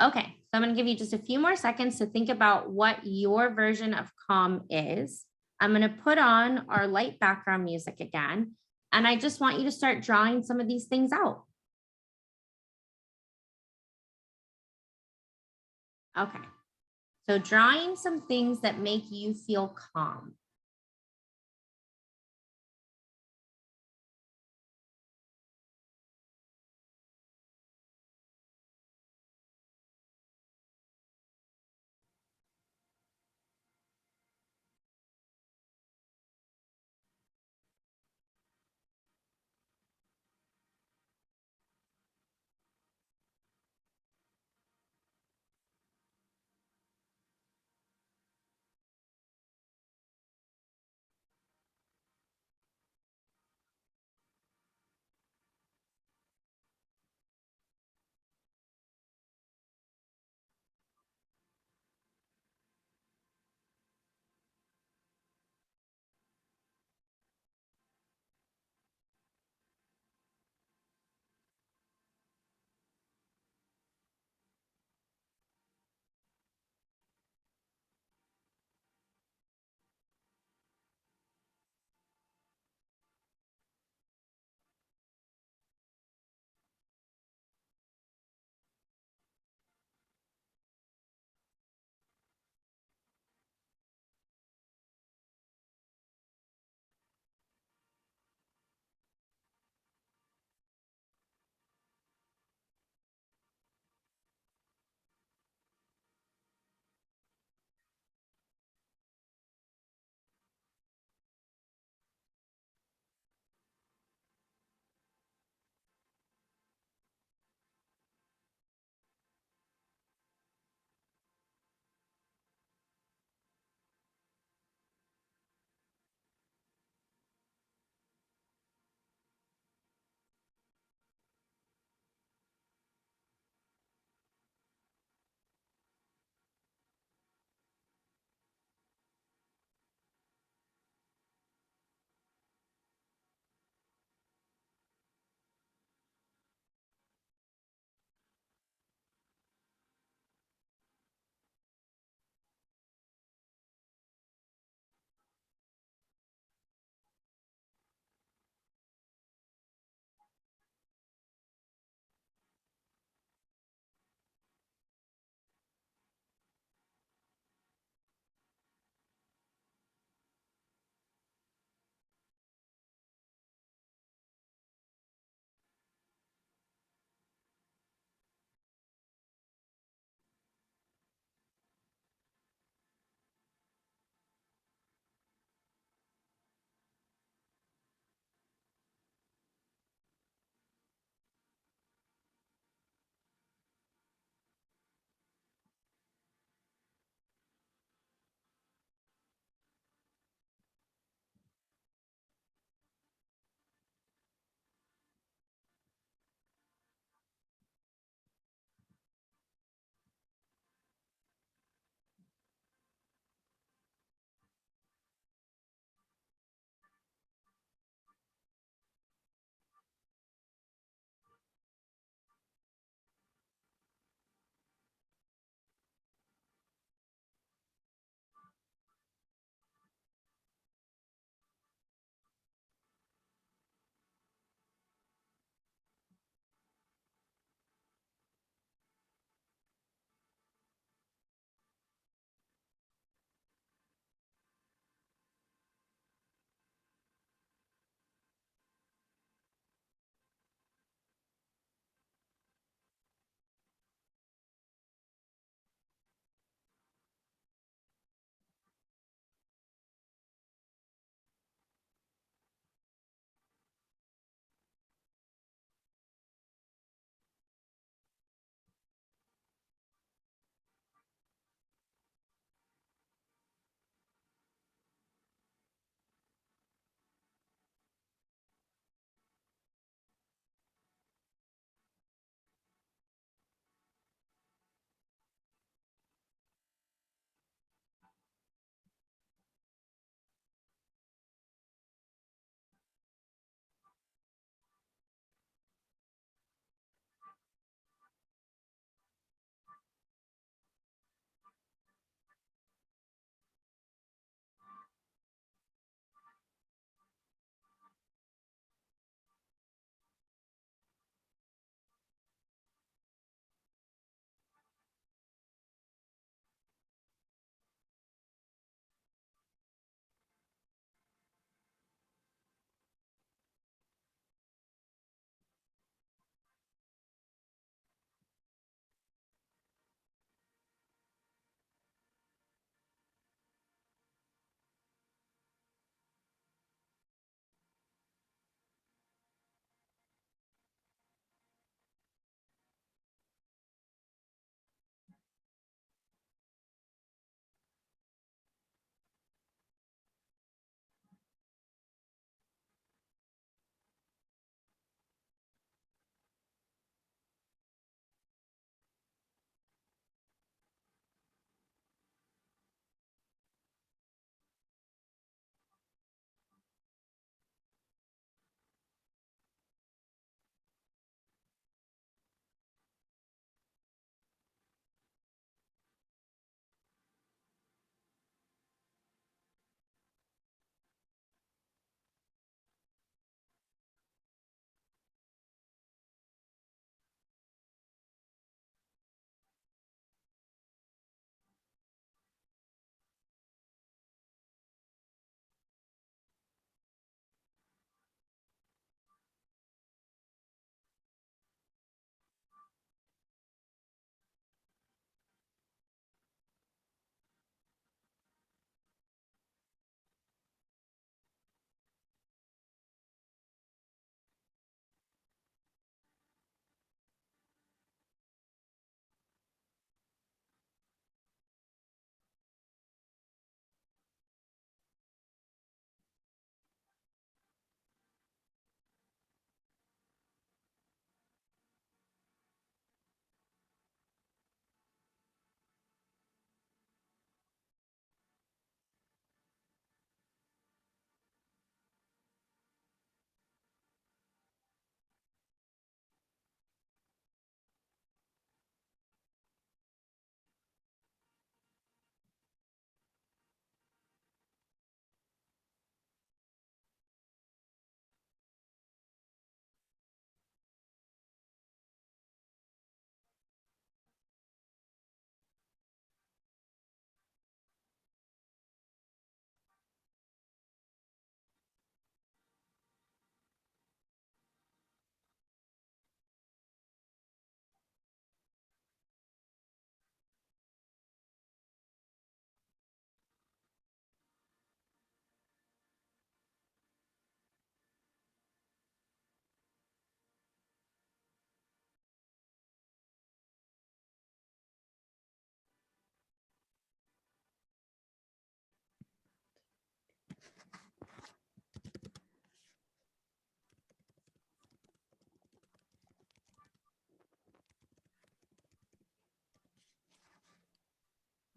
Okay, so I'm going to give you just a few more seconds to think about what your version of calm is. I'm going to put on our light background music again, and I just want you to start drawing some of these things out. Okay, so drawing some things that make you feel calm.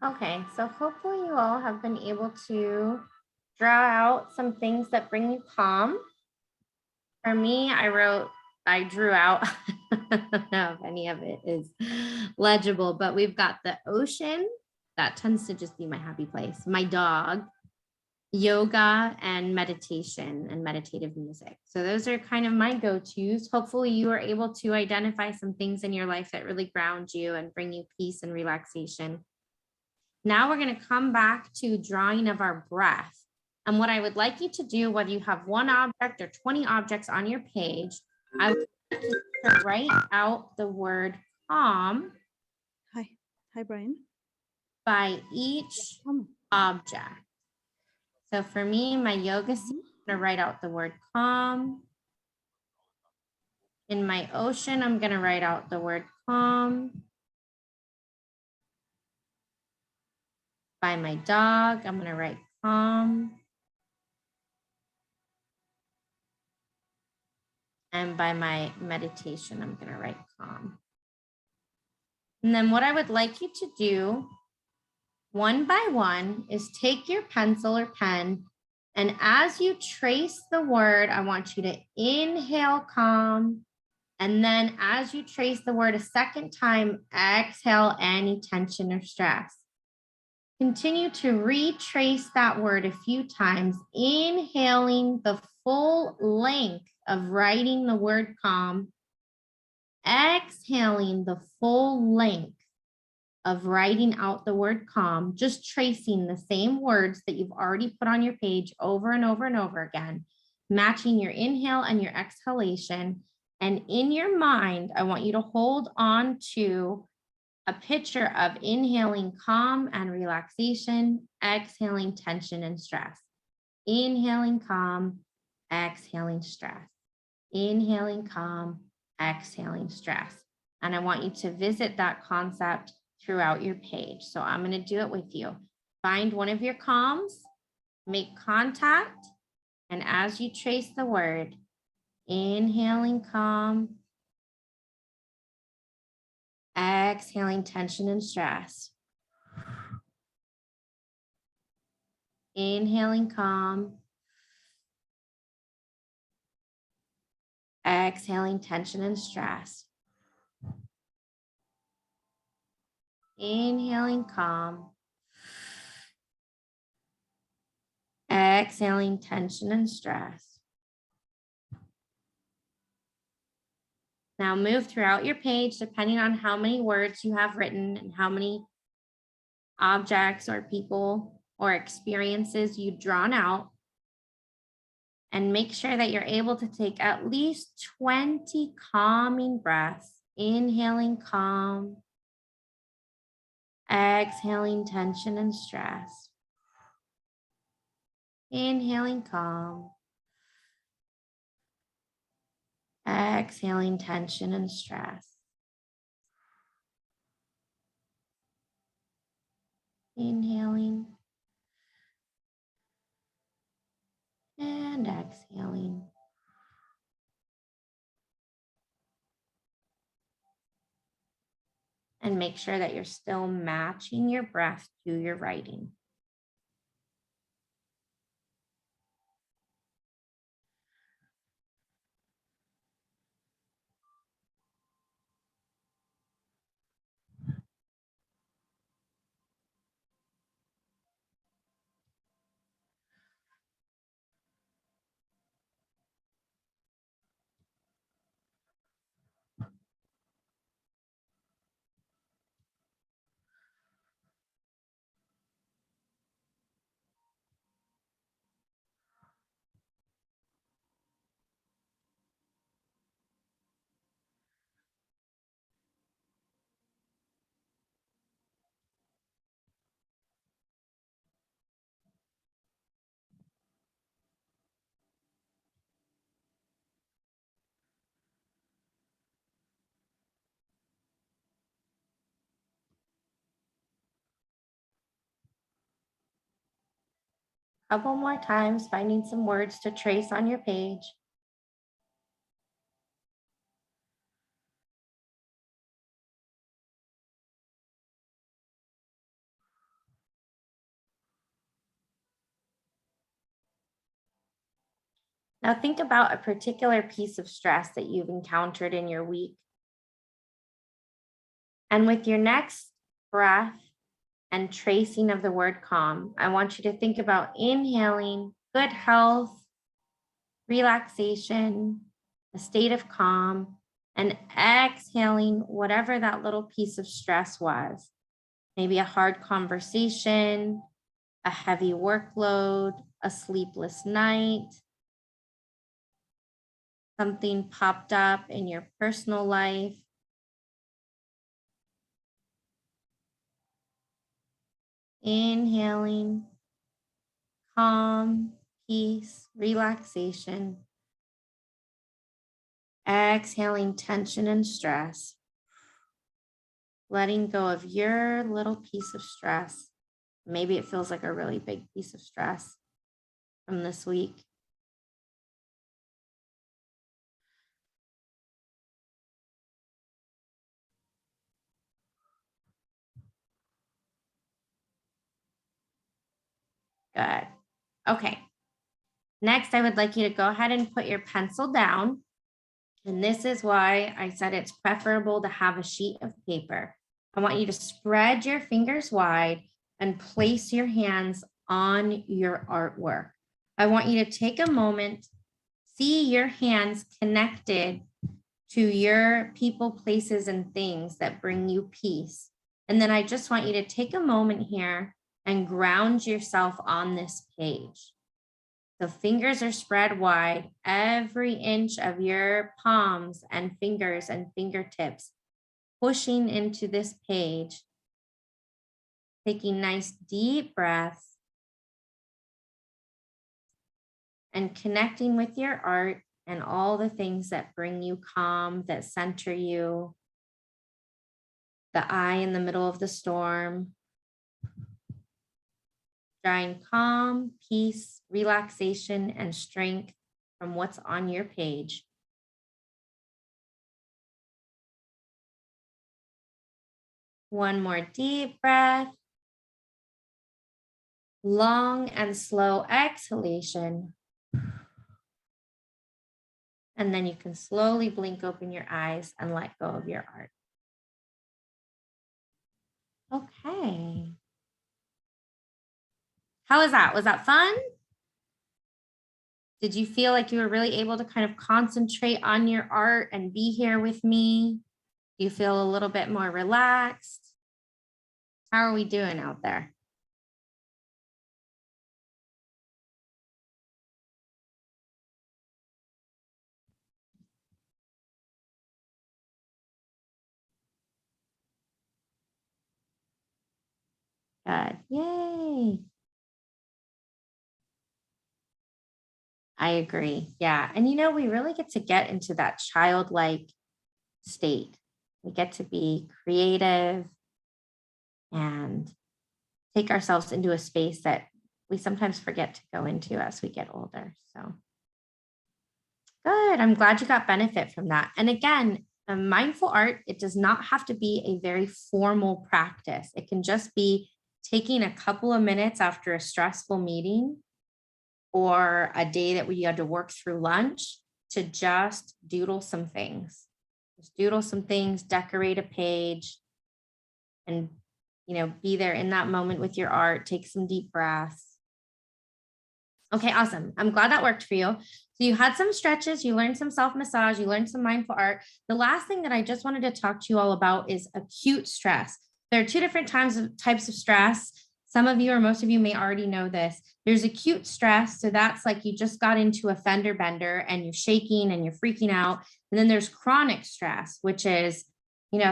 Okay, so hopefully you all have been able to draw out some things that bring you calm. For me, I drew out, I don't know if any of it is legible, but we've got the ocean. That tends to just be my happy place. My dog, yoga, and meditation and meditative music. So those are kind of my go-tos. Hopefully you are able to identify some things in your life that really ground you and bring you peace and relaxation. Now we're going to come back to drawing of our breath. And what I would like you to do, whether you have one object or 20 objects on your page, I would like you to write out the word calm. Hi, Brian. By each object. So for me, my yoga seat, I'm going to write out the word calm. In my ocean, I'm going to write out the word calm. By my dog, I'm going to write calm. And by my meditation, I'm going to write calm. And then what I would like you to do one by one is take your pencil or pen, and as you trace the word, I want you to inhale calm. And then as you trace the word a second time, exhale any tension or stress. Continue to retrace that word a few times, inhaling the full length of writing the word calm, exhaling the full length of writing out the word calm, just tracing the same words that you've already put on your page over and over and over again, matching your inhale and your exhalation. And in your mind, I want you to hold on to a picture of inhaling calm and relaxation, exhaling tension and stress. Inhaling calm, exhaling stress. Inhaling calm, exhaling stress. And I want you to visit that concept throughout your page. So I'm going to do it with you. Find one of your calms, make contact, and as you trace the word, inhaling calm, exhaling tension and stress. Inhaling calm, exhaling tension and stress. Inhaling calm, exhaling tension and stress. Now move throughout your page depending on how many words you have written and how many objects or people or experiences you've drawn out. And make sure that you're able to take at least 20 calming breaths, inhaling calm, exhaling tension and stress. Inhaling calm, exhaling tension and stress. Inhaling and exhaling. And make sure that you're still matching your breath to your writing. Couple more times, finding some words to trace on your page. Now think about a particular piece of stress that you've encountered in your week. And with your next breath and tracing of the word calm, I want you to think about inhaling good health, relaxation, a state of calm, and exhaling whatever that little piece of stress was. Maybe a hard conversation, a heavy workload, a sleepless night, something popped up in your personal life. Inhaling calm, peace, relaxation. Exhaling tension and stress. Letting go of your little piece of stress. Maybe it feels like a really big piece of stress from this week. Good. Okay. Next, I would like you to go ahead and put your pencil down. And this is why I said it's preferable to have a sheet of paper. I want you to spread your fingers wide and place your hands on your artwork. I want you to take a moment, see your hands connected to your people, places, and things that bring you peace. And then I just want you to take a moment here and ground yourself on this page. The fingers are spread wide, every inch of your palms and fingers and fingertips pushing into this page. Taking nice deep breaths and connecting with your art and all the things that bring you calm, that center you. The eye in the middle of the storm. Drawing calm, peace, relaxation, and strength from what's on your page. One more deep breath. Long and slow exhalation. And then you can slowly blink open your eyes and let go of your art. Okay. How was that? Was that fun? Did you feel like you were really able to kind of concentrate on your art and be here with me? Do you feel a little bit more relaxed? How are we doing out there? Good. Yay. I agree. Yeah. And we really get to get into that childlike state. We get to be creative and take ourselves into a space that we sometimes forget to go into as we get older. So good. I'm glad you got benefit from that. And again, a mindful art, it does not have to be a very formal practice. It can just be taking a couple of minutes after a stressful meeting or a day that we had to work through lunch to just doodle some things. Just doodle some things, decorate a page, and be there in that moment with your art. Take some deep breaths. Okay, awesome. I'm glad that worked for you. So you had some stretches, you learned some self-massage, you learned some mindful art. The last thing that I just wanted to talk to you all about is acute stress. There are two different types of stress. Some of you or most of you may already know this. There's acute stress. So that's like you just got into a fender bender and you're shaking and you're freaking out. And then there's chronic stress, which is,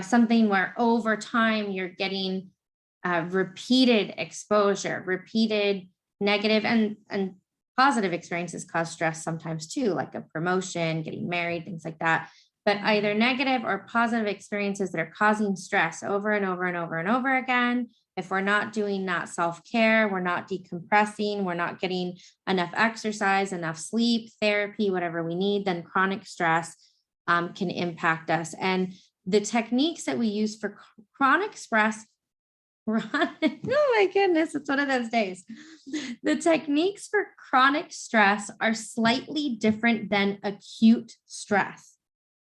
something where over time you're getting repeated exposure, repeated negative and positive experiences cause stress sometimes too, like a promotion, getting married, things like that. But either negative or positive experiences that are causing stress over and over and over and over again. If we're not doing that self-care, we're not decompressing, we're not getting enough exercise, enough sleep, therapy, whatever we need, then chronic stress can impact us. And the techniques that we use for chronic stress, oh my goodness, it's one of those days. The techniques for chronic stress are slightly different than acute stress.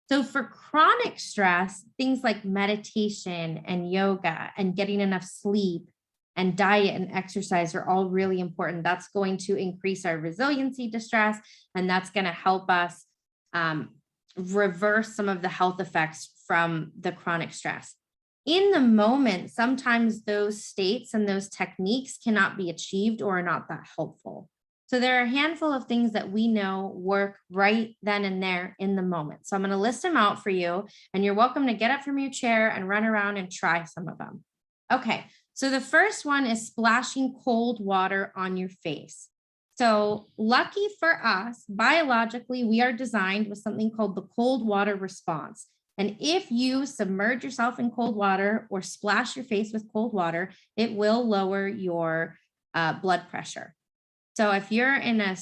So for chronic stress, things like meditation and yoga and getting enough sleep and diet and exercise are all really important. That's going to increase our resiliency to stress, and that's going to help us reverse some of the health effects from the chronic stress. In the moment, sometimes those states and those techniques cannot be achieved or are not that helpful. So there are a handful of things that we know work right then and there in the moment. So I'm going to list them out for you, and you're welcome to get up from your chair and run around and try some of them. Okay, so the first one is splashing cold water on your face. So lucky for us, biologically, we are designed with something called the cold water response. And if you submerge yourself in cold water or splash your face with cold water, it will lower your blood pressure. So if you're in a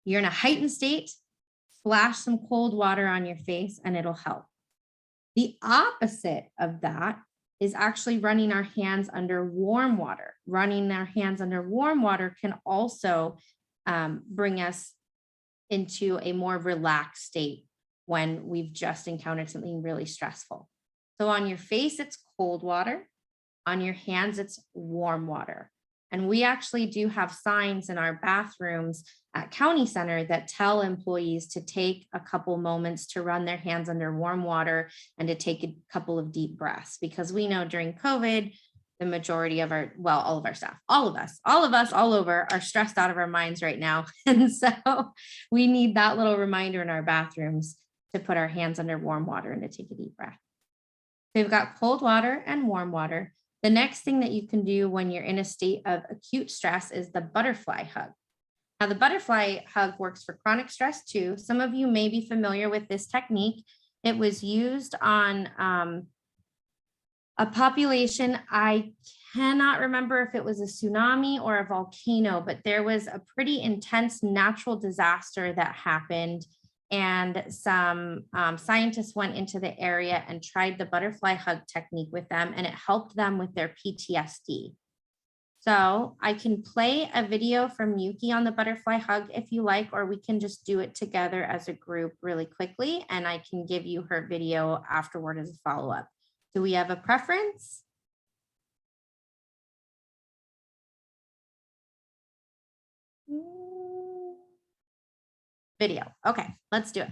heightened state, splash some cold water on your face and it'll help. The opposite of that is actually running our hands under warm water. Running our hands under warm water can also bring us into a more relaxed state when we've just encountered something really stressful. So on your face, it's cold water. On your hands, it's warm water. And we actually do have signs in our bathrooms at County Center that tell employees to take a couple moments to run their hands under warm water and to take a couple of deep breaths, because we know during COVID, the majority of all of our staff, all of us all over are stressed out of our minds right now. And so we need that little reminder in our bathrooms to put our hands under warm water and to take a deep breath. So we've got cold water and warm water. The next thing that you can do when you're in a state of acute stress is the butterfly hug. Now, the butterfly hug works for chronic stress too. Some of you may be familiar with this technique. It was used on a population. I cannot remember if it was a tsunami or a volcano, but there was a pretty intense natural disaster that happened. And some scientists went into the area and tried the butterfly hug technique with them, and it helped them with their PTSD. So I can play a video from Yuki on the butterfly hug if you like, or we can just do it together as a group really quickly, and I can give you her video afterward as a follow-up. Do we have a preference? Video. Okay, let's do it.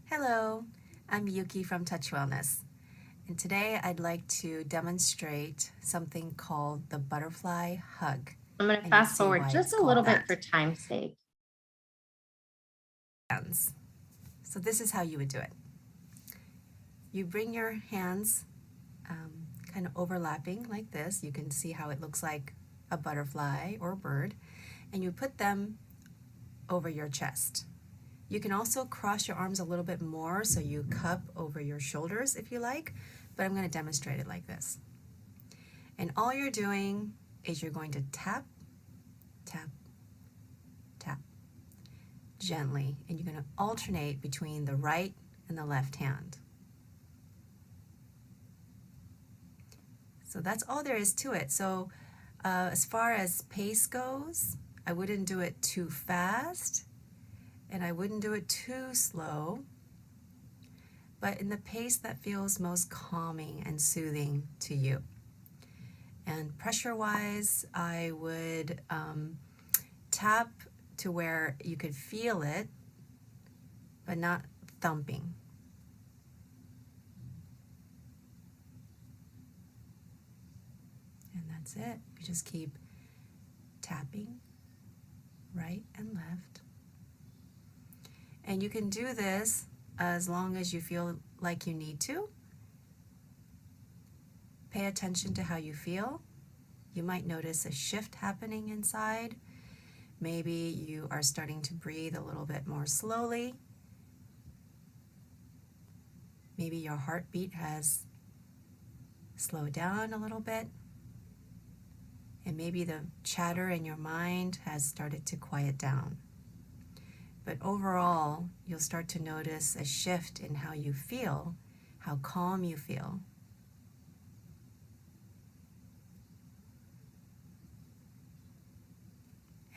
Hello, I'm Yuki from Touch Wellness, and today I'd like to demonstrate something called the butterfly hug. I'm going to fast forward just a little bit for time's sake. So this is how you would do it. You bring your hands kind of overlapping like this. You can see how it looks like a butterfly or a bird, and you put them over your chest. You can also cross your arms a little bit more, so you cup over your shoulders if you like, but I'm going to demonstrate it like this. And all you're doing is you're going to tap, tap, tap gently, and you're going to alternate between the right and the left hand. So that's all there is to it. So as far as pace goes, I wouldn't do it too fast and I wouldn't do it too slow, but in the pace that feels most calming and soothing to you. And pressure-wise, I would tap to where you could feel it, but not thumping. And that's it. You just keep tapping right and left. And you can do this as long as you feel like you need to. Pay attention to how you feel. You might notice a shift happening inside. Maybe you are starting to breathe a little bit more slowly. Maybe your heartbeat has slowed down a little bit. And maybe the chatter in your mind has started to quiet down. but overall, you'll start to notice a shift in how you feel, how calm you feel.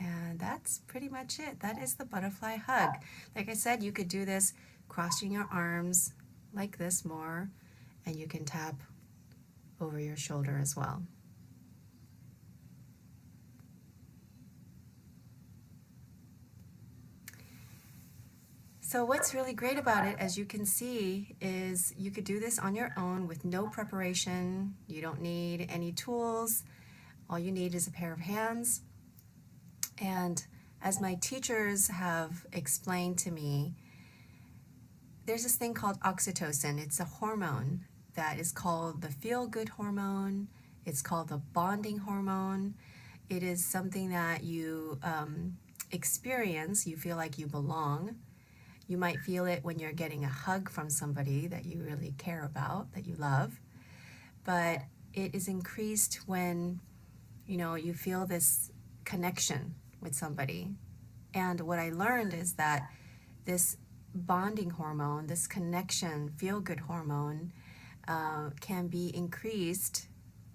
And that's pretty much it. That is the butterfly hug. Like I said, you could do this crossing your arms like this more, and you can tap over your shoulder as well. So what's really great about it, as you can see, is you could do this on your own with no preparation. You don't need any tools. All you need is a pair of hands. And as my teachers have explained to me, there's this thing called oxytocin. It's a hormone that is called the feel-good hormone. It's called the bonding hormone. It is something that you experience. You feel like you belong. You might feel it when you're getting a hug from somebody that you really care about, that you love. But it is increased when, you feel this connection with somebody. And what I learned is that this bonding hormone, this connection, feel-good hormone, can be increased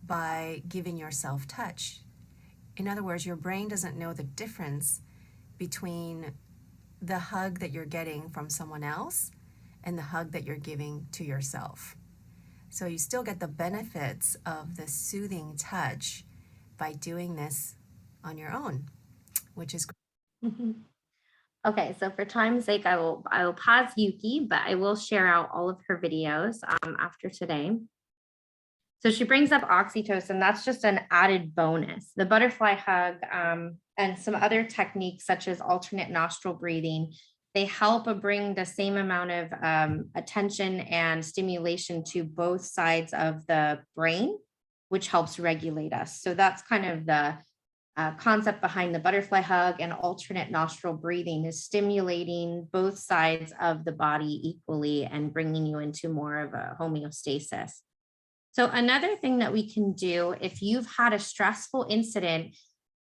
by giving yourself touch. In other words, your brain doesn't know the difference between the hug that you're getting from someone else and the hug that you're giving to yourself. So you still get the benefits of the soothing touch by doing this on your own, which is great. Okay, so for time's sake, I will pause Yuki, but I will share out all of her videos after today. So she brings up oxytocin. That's just an added bonus. The butterfly hug and some other techniques such as alternate nostril breathing, they help bring the same amount of attention and stimulation to both sides of the brain, which helps regulate us. So that's kind of the concept behind the butterfly hug, and alternate nostril breathing is stimulating both sides of the body equally and bringing you into more of a homeostasis. So another thing that we can do, if you've had a stressful incident,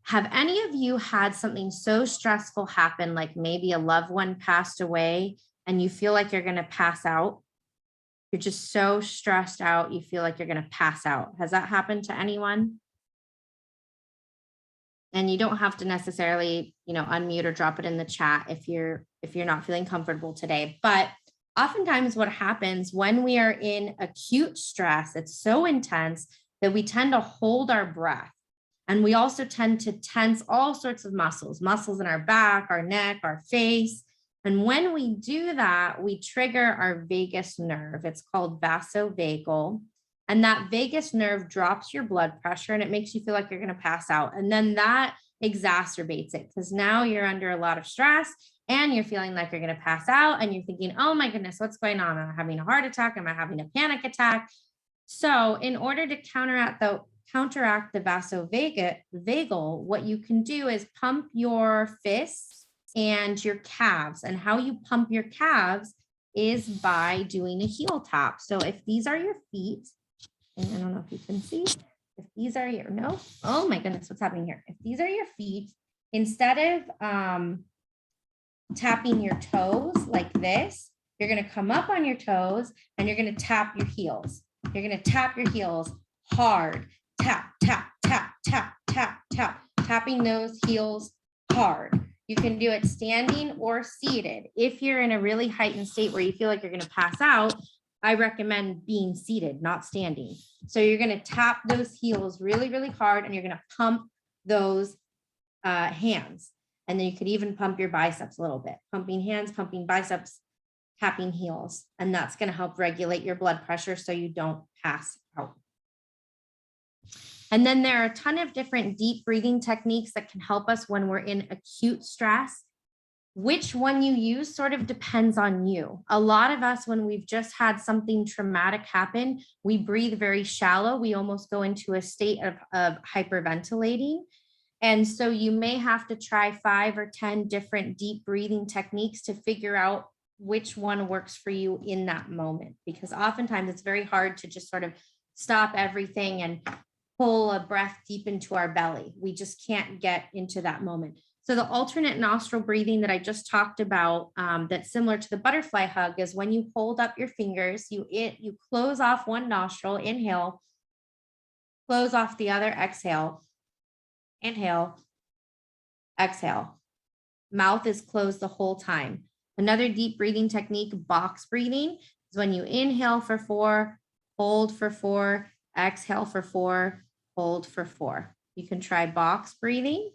have any of you had something so stressful happen, like maybe a loved one passed away and you feel like you're going to pass out? You're just so stressed out, you feel like you're going to pass out. Has that happened to anyone? And you don't have to necessarily, unmute or drop it in the chat if you're not feeling comfortable today. But oftentimes what happens when we are in acute stress, it's so intense that we tend to hold our breath. And we also tend to tense all sorts of muscles in our back, our neck, our face. And when we do that, we trigger our vagus nerve. It's called vasovagal. And that vagus nerve drops your blood pressure and it makes you feel like you're going to pass out. And then that exacerbates it because now you're under a lot of stress and you're feeling like you're going to pass out and you're thinking, oh my goodness, what's going on? Am I having a heart attack? Am I having a panic attack? So in order to counteract the vasovagal, what you can do is pump your fists and your calves. And how you pump your calves is by doing a heel tap. So if these are your feet, and I don't know if you can see, if these are your, no, oh my goodness, what's happening here? If these are your feet, instead of tapping your toes like this, you're going to come up on your toes and you're going to tap your heels. You're going to tap your heels hard. Tap, tap, tap, tap, tap, tap, tapping those heels hard. You can do it standing or seated. If you're in a really heightened state where you feel like you're going to pass out, I recommend being seated, not standing. So you're going to tap those heels really, really hard, and you're going to pump those hands. And then you could even pump your biceps a little bit. Pumping hands, pumping biceps, tapping heels. And that's going to help regulate your blood pressure so you don't pass out. And then there are a ton of different deep breathing techniques that can help us when we're in acute stress. Which one you use sort of depends on you. A lot of us, when we've just had something traumatic happen, we breathe very shallow. We almost go into a state of hyperventilating. And so you may have to try 5 or 10 different deep breathing techniques to figure out which one works for you in that moment. Because oftentimes it's very hard to just sort of stop everything and pull a breath deep into our belly. We just can't get into that moment. So the alternate nostril breathing that I just talked about, that's similar to the butterfly hug, is when you hold up your fingers, you close off one nostril, inhale, close off the other, exhale, inhale, exhale. Mouth is closed the whole time. Another deep breathing technique, box breathing, is when you inhale for 4, hold for 4, exhale for 4, hold for 4. You can try box breathing.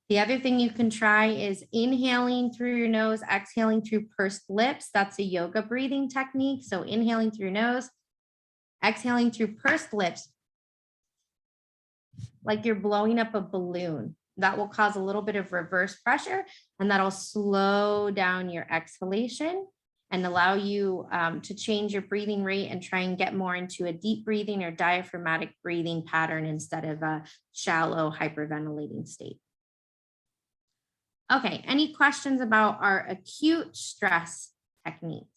The other thing you can try is inhaling through your nose, exhaling through pursed lips. That's a yoga breathing technique. So inhaling through your nose, exhaling through pursed lips, like you're blowing up a balloon. That will cause a little bit of reverse pressure, and that'll slow down your exhalation and allow you to change your breathing rate and try and get more into a deep breathing or diaphragmatic breathing pattern instead of a shallow hyperventilating state. Okay, any questions about our acute stress techniques?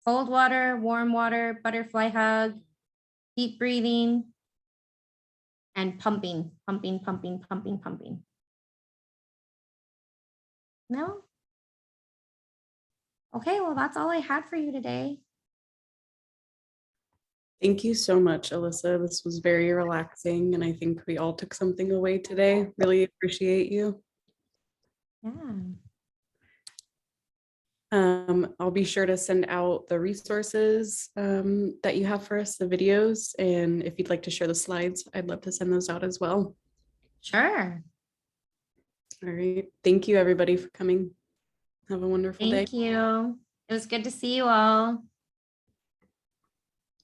Cold water, warm water, butterfly hug, deep breathing, and pumping. No? Okay, well, that's all I had for you today. Thank you so much, Alyssa. This was very relaxing, and I think we all took something away today. Really appreciate you. Yeah. I'll be sure to send out the resources that you have for us, the videos, and if you'd like to share the slides, I'd love to send those out as well. Sure. All right. Thank you, everybody, for coming. Have a wonderful day. Thank you. It was good to see you all.